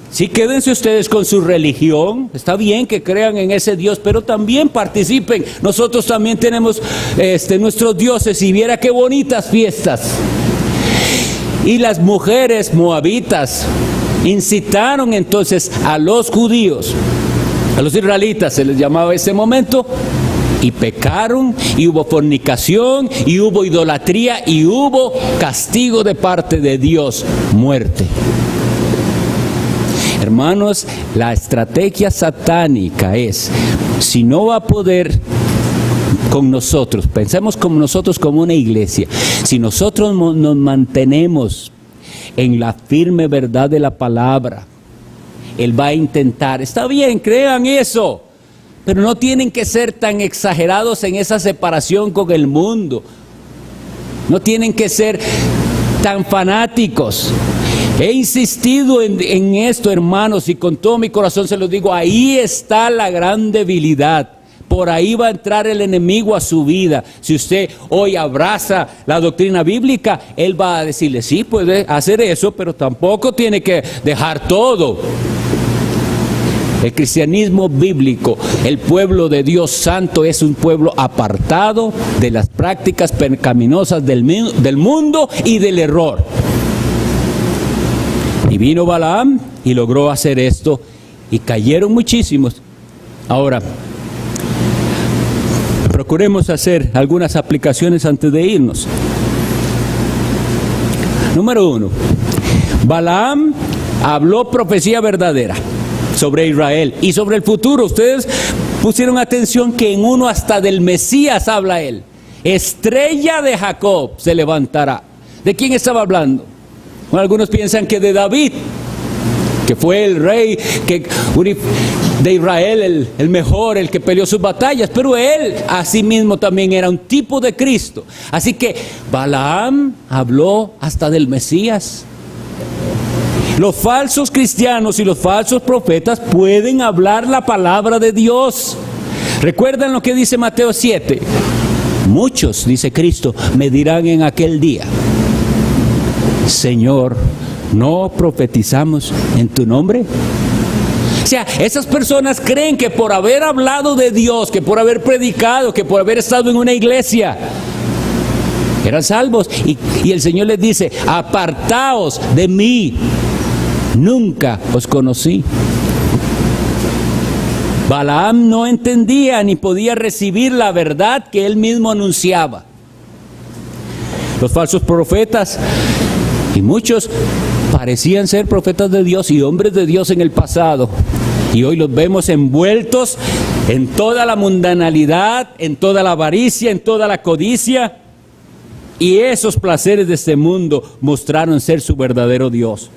Sí, quédense ustedes con su religión, está bien que crean en ese Dios, pero también participen. Nosotros también tenemos nuestros dioses, y viera qué bonitas fiestas. Y las mujeres moabitas incitaron entonces a los judíos, a los israelitas se les llamaba ese momento, y pecaron, y hubo fornicación, y hubo idolatría, y hubo castigo de parte de Dios, muerte. Hermanos, la estrategia satánica es, si no va a poder con nosotros, pensemos como nosotros como una iglesia, si nosotros nos mantenemos en la firme verdad de la palabra, Él va a intentar, está bien, crean eso, pero no tienen que ser tan exagerados en esa separación con el mundo, no tienen que ser tan fanáticos. He insistido en esto, hermanos, y con todo mi corazón se los digo, ahí está la gran debilidad. Por ahí va a entrar el enemigo a su vida. Si usted hoy abraza la doctrina bíblica, él va a decirle, sí, puede hacer eso, pero tampoco tiene que dejar todo. El cristianismo bíblico, el pueblo de Dios santo, es un pueblo apartado de las prácticas pecaminosas del mundo y del error. Y vino Balaam y logró hacer esto, y cayeron muchísimos. Ahora, procuremos hacer algunas aplicaciones antes de irnos. Número 1, Balaam habló profecía verdadera sobre Israel y sobre el futuro. Ustedes pusieron atención que en uno hasta del Mesías habla él. Estrella de Jacob se levantará. ¿De quién estaba hablando? Bueno, algunos piensan que de David, que fue el rey de Israel, el mejor, el que peleó sus batallas, pero él asimismo también era un tipo de Cristo. Así que Balaam habló hasta del Mesías. Los falsos cristianos y los falsos profetas pueden hablar la palabra de Dios. ¿Recuerdan lo que dice Mateo 7? Muchos, dice Cristo, me dirán en aquel día, Señor, ¿no profetizamos en tu nombre? O sea, esas personas creen que por haber hablado de Dios, que por haber predicado, que por haber estado en una iglesia, eran salvos. Y el Señor les dice, apartaos de mí, nunca os conocí. Balaam no entendía ni podía recibir la verdad que él mismo anunciaba. Los falsos profetas, y muchos parecían ser profetas de Dios y hombres de Dios en el pasado, y hoy los vemos envueltos en toda la mundanalidad, en toda la avaricia, en toda la codicia, y esos placeres de este mundo mostraron ser su verdadero Dios.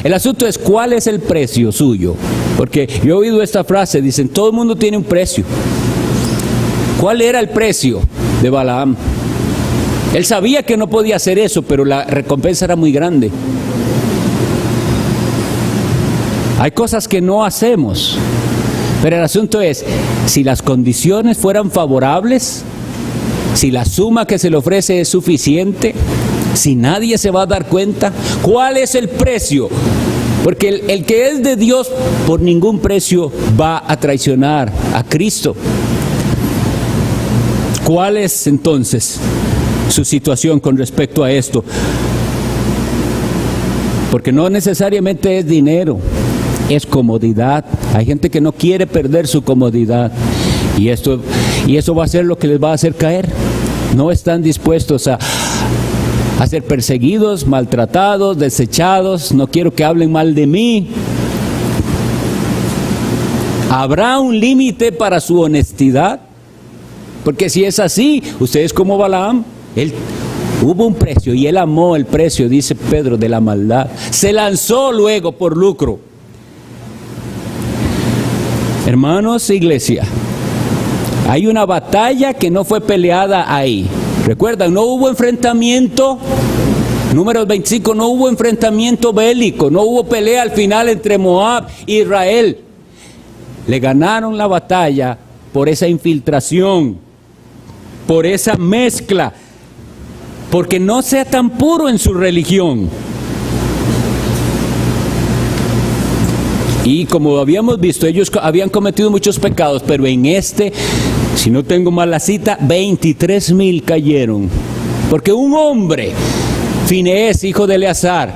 El asunto es, ¿cuál es el precio suyo? Porque yo he oído esta frase, dicen, todo el mundo tiene un precio. ¿Cuál era el precio de Balaam? Él sabía que no podía hacer eso, pero la recompensa era muy grande. Hay cosas que no hacemos, pero el asunto es, si las condiciones fueran favorables, si la suma que se le ofrece es suficiente, si nadie se va a dar cuenta? ¿Cuál es el precio? Porque el que es de Dios por ningún precio va a traicionar a Cristo. ¿Cuál es entonces su situación con respecto a esto? Porque no necesariamente es dinero, es comodidad. Hay gente que no quiere perder su comodidad y eso va a ser lo que les va a hacer caer. No están dispuestos a ser perseguidos, maltratados, desechados. No quiero que hablen mal de mí. ¿Habrá un límite para su honestidad? Porque si es así, ustedes como Balaam, hubo un precio y él amó el precio, dice Pedro, de la maldad. Se lanzó luego por lucro. Hermanos, iglesia, hay una batalla que no fue peleada ahí. Recuerdan, no hubo enfrentamiento. Números 25, no hubo enfrentamiento bélico, no hubo pelea al final entre Moab e Israel. Le ganaron la batalla por esa infiltración, por esa mezcla, porque no sea tan puro en su religión. Y como habíamos visto, ellos habían cometido muchos pecados, pero en si no tengo mal la cita, 23,000 cayeron. Porque un hombre, Finees, hijo de Eleazar,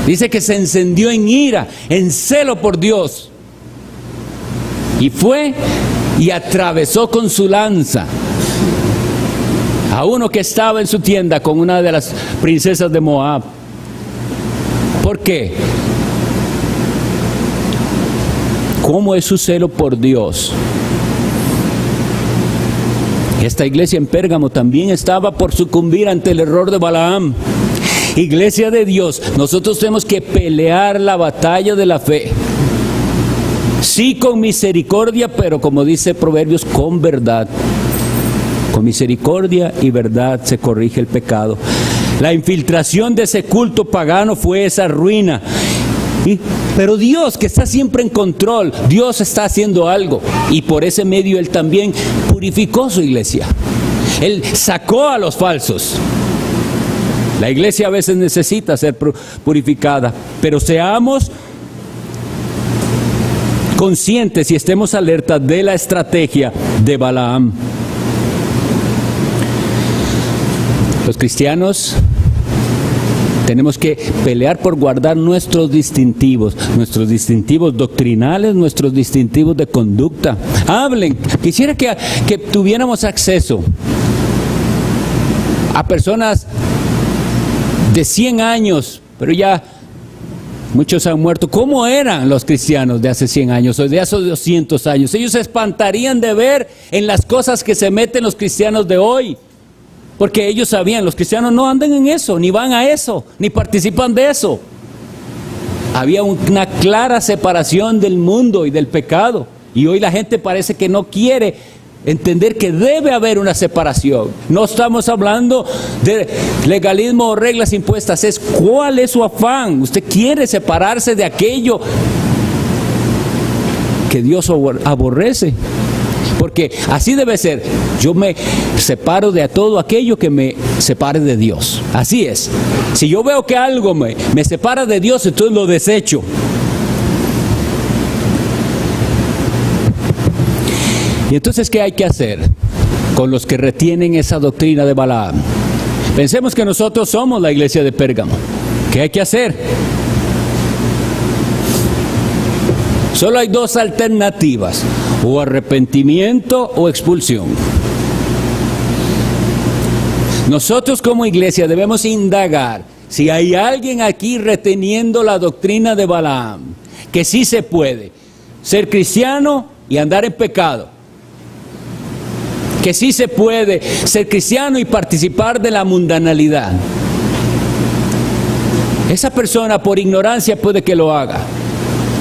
dice que se encendió en ira, en celo por Dios. Y fue y atravesó con su lanza a uno que estaba en su tienda con una de las princesas de Moab. ¿Por qué? ¿Cómo es su celo por Dios? Esta iglesia en Pérgamo también estaba por sucumbir ante el error de Balaam. Iglesia de Dios, nosotros tenemos que pelear la batalla de la fe. Sí, con misericordia, pero como dice Proverbios, con verdad. Con misericordia y verdad se corrige el pecado. La infiltración de ese culto pagano fue esa ruina. Pero Dios, que está siempre en control, Dios está haciendo algo. Y por ese medio Él también purificó su iglesia. Él sacó a los falsos. La iglesia a veces necesita ser purificada, pero seamos conscientes y estemos alertas de la estrategia de Balaam. Los cristianos tenemos que pelear por guardar nuestros distintivos doctrinales, nuestros distintivos de conducta. Hablen. Quisiera que tuviéramos acceso a personas de 100 años, pero ya muchos han muerto. ¿Cómo eran los cristianos de hace 100 años o de hace 200 años? Ellos se espantarían de ver en las cosas que se meten los cristianos de hoy. Porque ellos sabían, los cristianos no andan en eso, ni van a eso, ni participan de eso. Había una clara separación del mundo y del pecado. Y hoy la gente parece que no quiere entender que debe haber una separación. No estamos hablando de legalismo o reglas impuestas, es cuál es su afán. Usted quiere separarse de aquello que Dios aborrece. Porque así debe ser. Yo me separo de todo aquello que me separe de Dios. Así es. Si yo veo que algo me separa de Dios, entonces lo desecho. Y entonces, ¿qué hay que hacer con los que retienen esa doctrina de Balaam? Pensemos que nosotros somos la iglesia de Pérgamo. ¿Qué hay que hacer? Solo hay dos alternativas: o arrepentimiento o expulsión. Nosotros como iglesia debemos indagar si hay alguien aquí reteniendo la doctrina de Balaam, que sí se puede ser cristiano y andar en pecado, que sí se puede ser cristiano y participar de la mundanalidad. Esa persona por ignorancia puede que lo haga,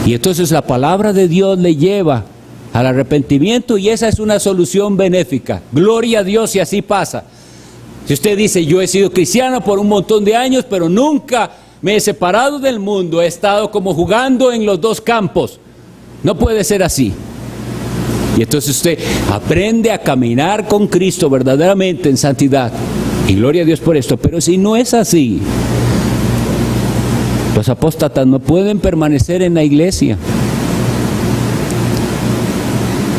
y entonces la palabra de Dios le lleva al arrepentimiento, y esa es una solución benéfica. Gloria a Dios si así pasa. Si usted dice: yo he sido cristiano por un montón de años, pero nunca me he separado del mundo, he estado como jugando en los dos campos. No puede ser así. Y entonces usted aprende a caminar con Cristo verdaderamente en santidad. Y gloria a Dios por esto. Pero si no es así, los apóstatas no pueden permanecer en la iglesia.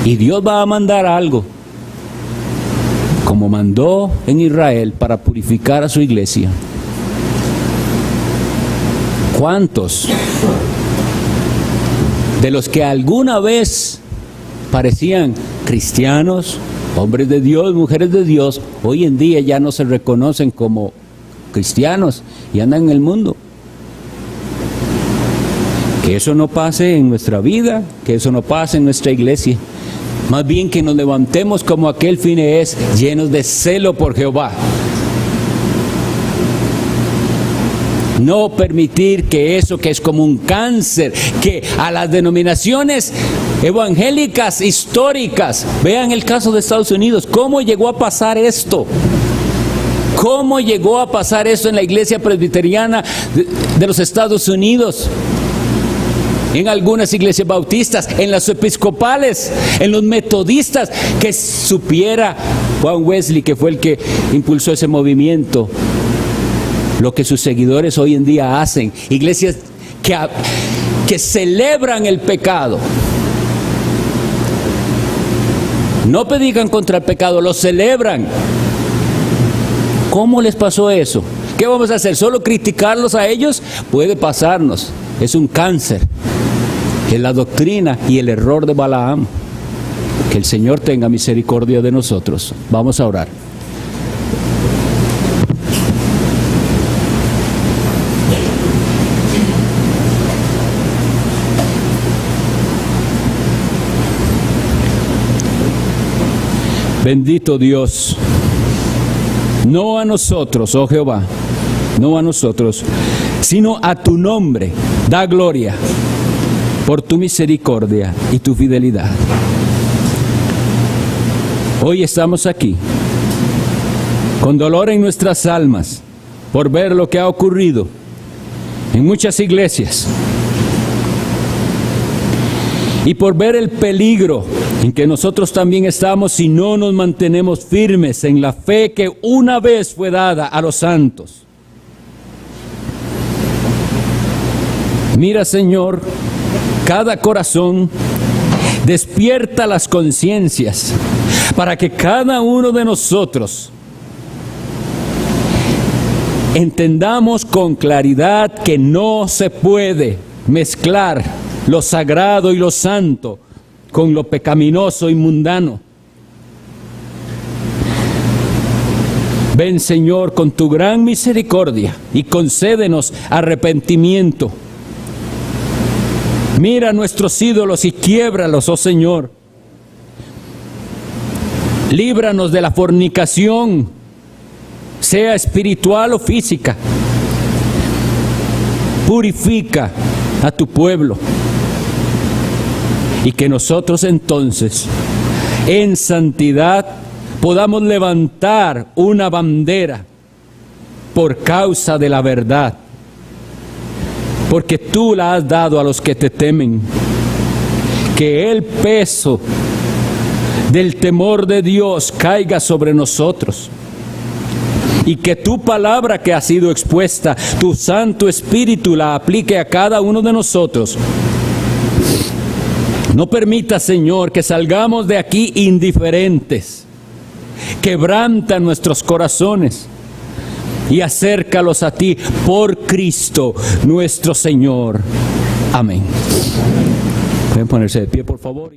Y Dios va a mandar algo, como mandó en Israel para purificar a su iglesia. ¿Cuántos de los que alguna vez parecían cristianos, hombres de Dios, mujeres de Dios, hoy en día ya no se reconocen como cristianos y andan en el mundo? Que eso no pase en nuestra vida, que eso no pase en nuestra iglesia. Más bien que nos levantemos como aquel Fineés, llenos de celo por Jehová. No permitir que eso que es como un cáncer, que a las denominaciones evangélicas históricas, vean el caso de Estados Unidos, ¿cómo llegó a pasar esto? ¿Cómo llegó a pasar esto en la iglesia presbiteriana de los Estados Unidos? En algunas iglesias bautistas, en las episcopales, en los metodistas, que supiera Juan Wesley, que fue el que impulsó ese movimiento, lo que sus seguidores hoy en día hacen. Iglesias que celebran el pecado. No predican contra el pecado, lo celebran. ¿Cómo les pasó eso? ¿Qué vamos a hacer? ¿Solo criticarlos a ellos? Puede pasarnos. Es un cáncer. Es la doctrina y el error de Balaam. Que el Señor tenga misericordia de nosotros. Vamos a orar. Bendito Dios, no a nosotros, oh Jehová, no a nosotros, sino a tu nombre, da gloria por tu misericordia y tu fidelidad. Hoy estamos aquí, con dolor en nuestras almas, por ver lo que ha ocurrido en muchas iglesias, y por ver el peligro en que nosotros también estamos si no nos mantenemos firmes en la fe que una vez fue dada a los santos. Mira, Señor, cada corazón, despierta las conciencias para que cada uno de nosotros entendamos con claridad que no se puede mezclar lo sagrado y lo santo con lo pecaminoso y mundano. Ven, Señor, con tu gran misericordia y concédenos arrepentimiento. Mira nuestros ídolos y quiébralos, oh Señor. Líbranos de la fornicación, sea espiritual o física. Purifica a tu pueblo. Y que nosotros entonces, en santidad, podamos levantar una bandera por causa de la verdad. Porque tú la has dado a los que te temen. Que el peso del temor de Dios caiga sobre nosotros. Y que tu palabra que ha sido expuesta, tu Santo Espíritu la aplique a cada uno de nosotros. No permita, Señor, que salgamos de aquí indiferentes. Quebranta nuestros corazones y acércalos a ti por Cristo nuestro Señor. Amén. Pueden ponerse de pie, por favor.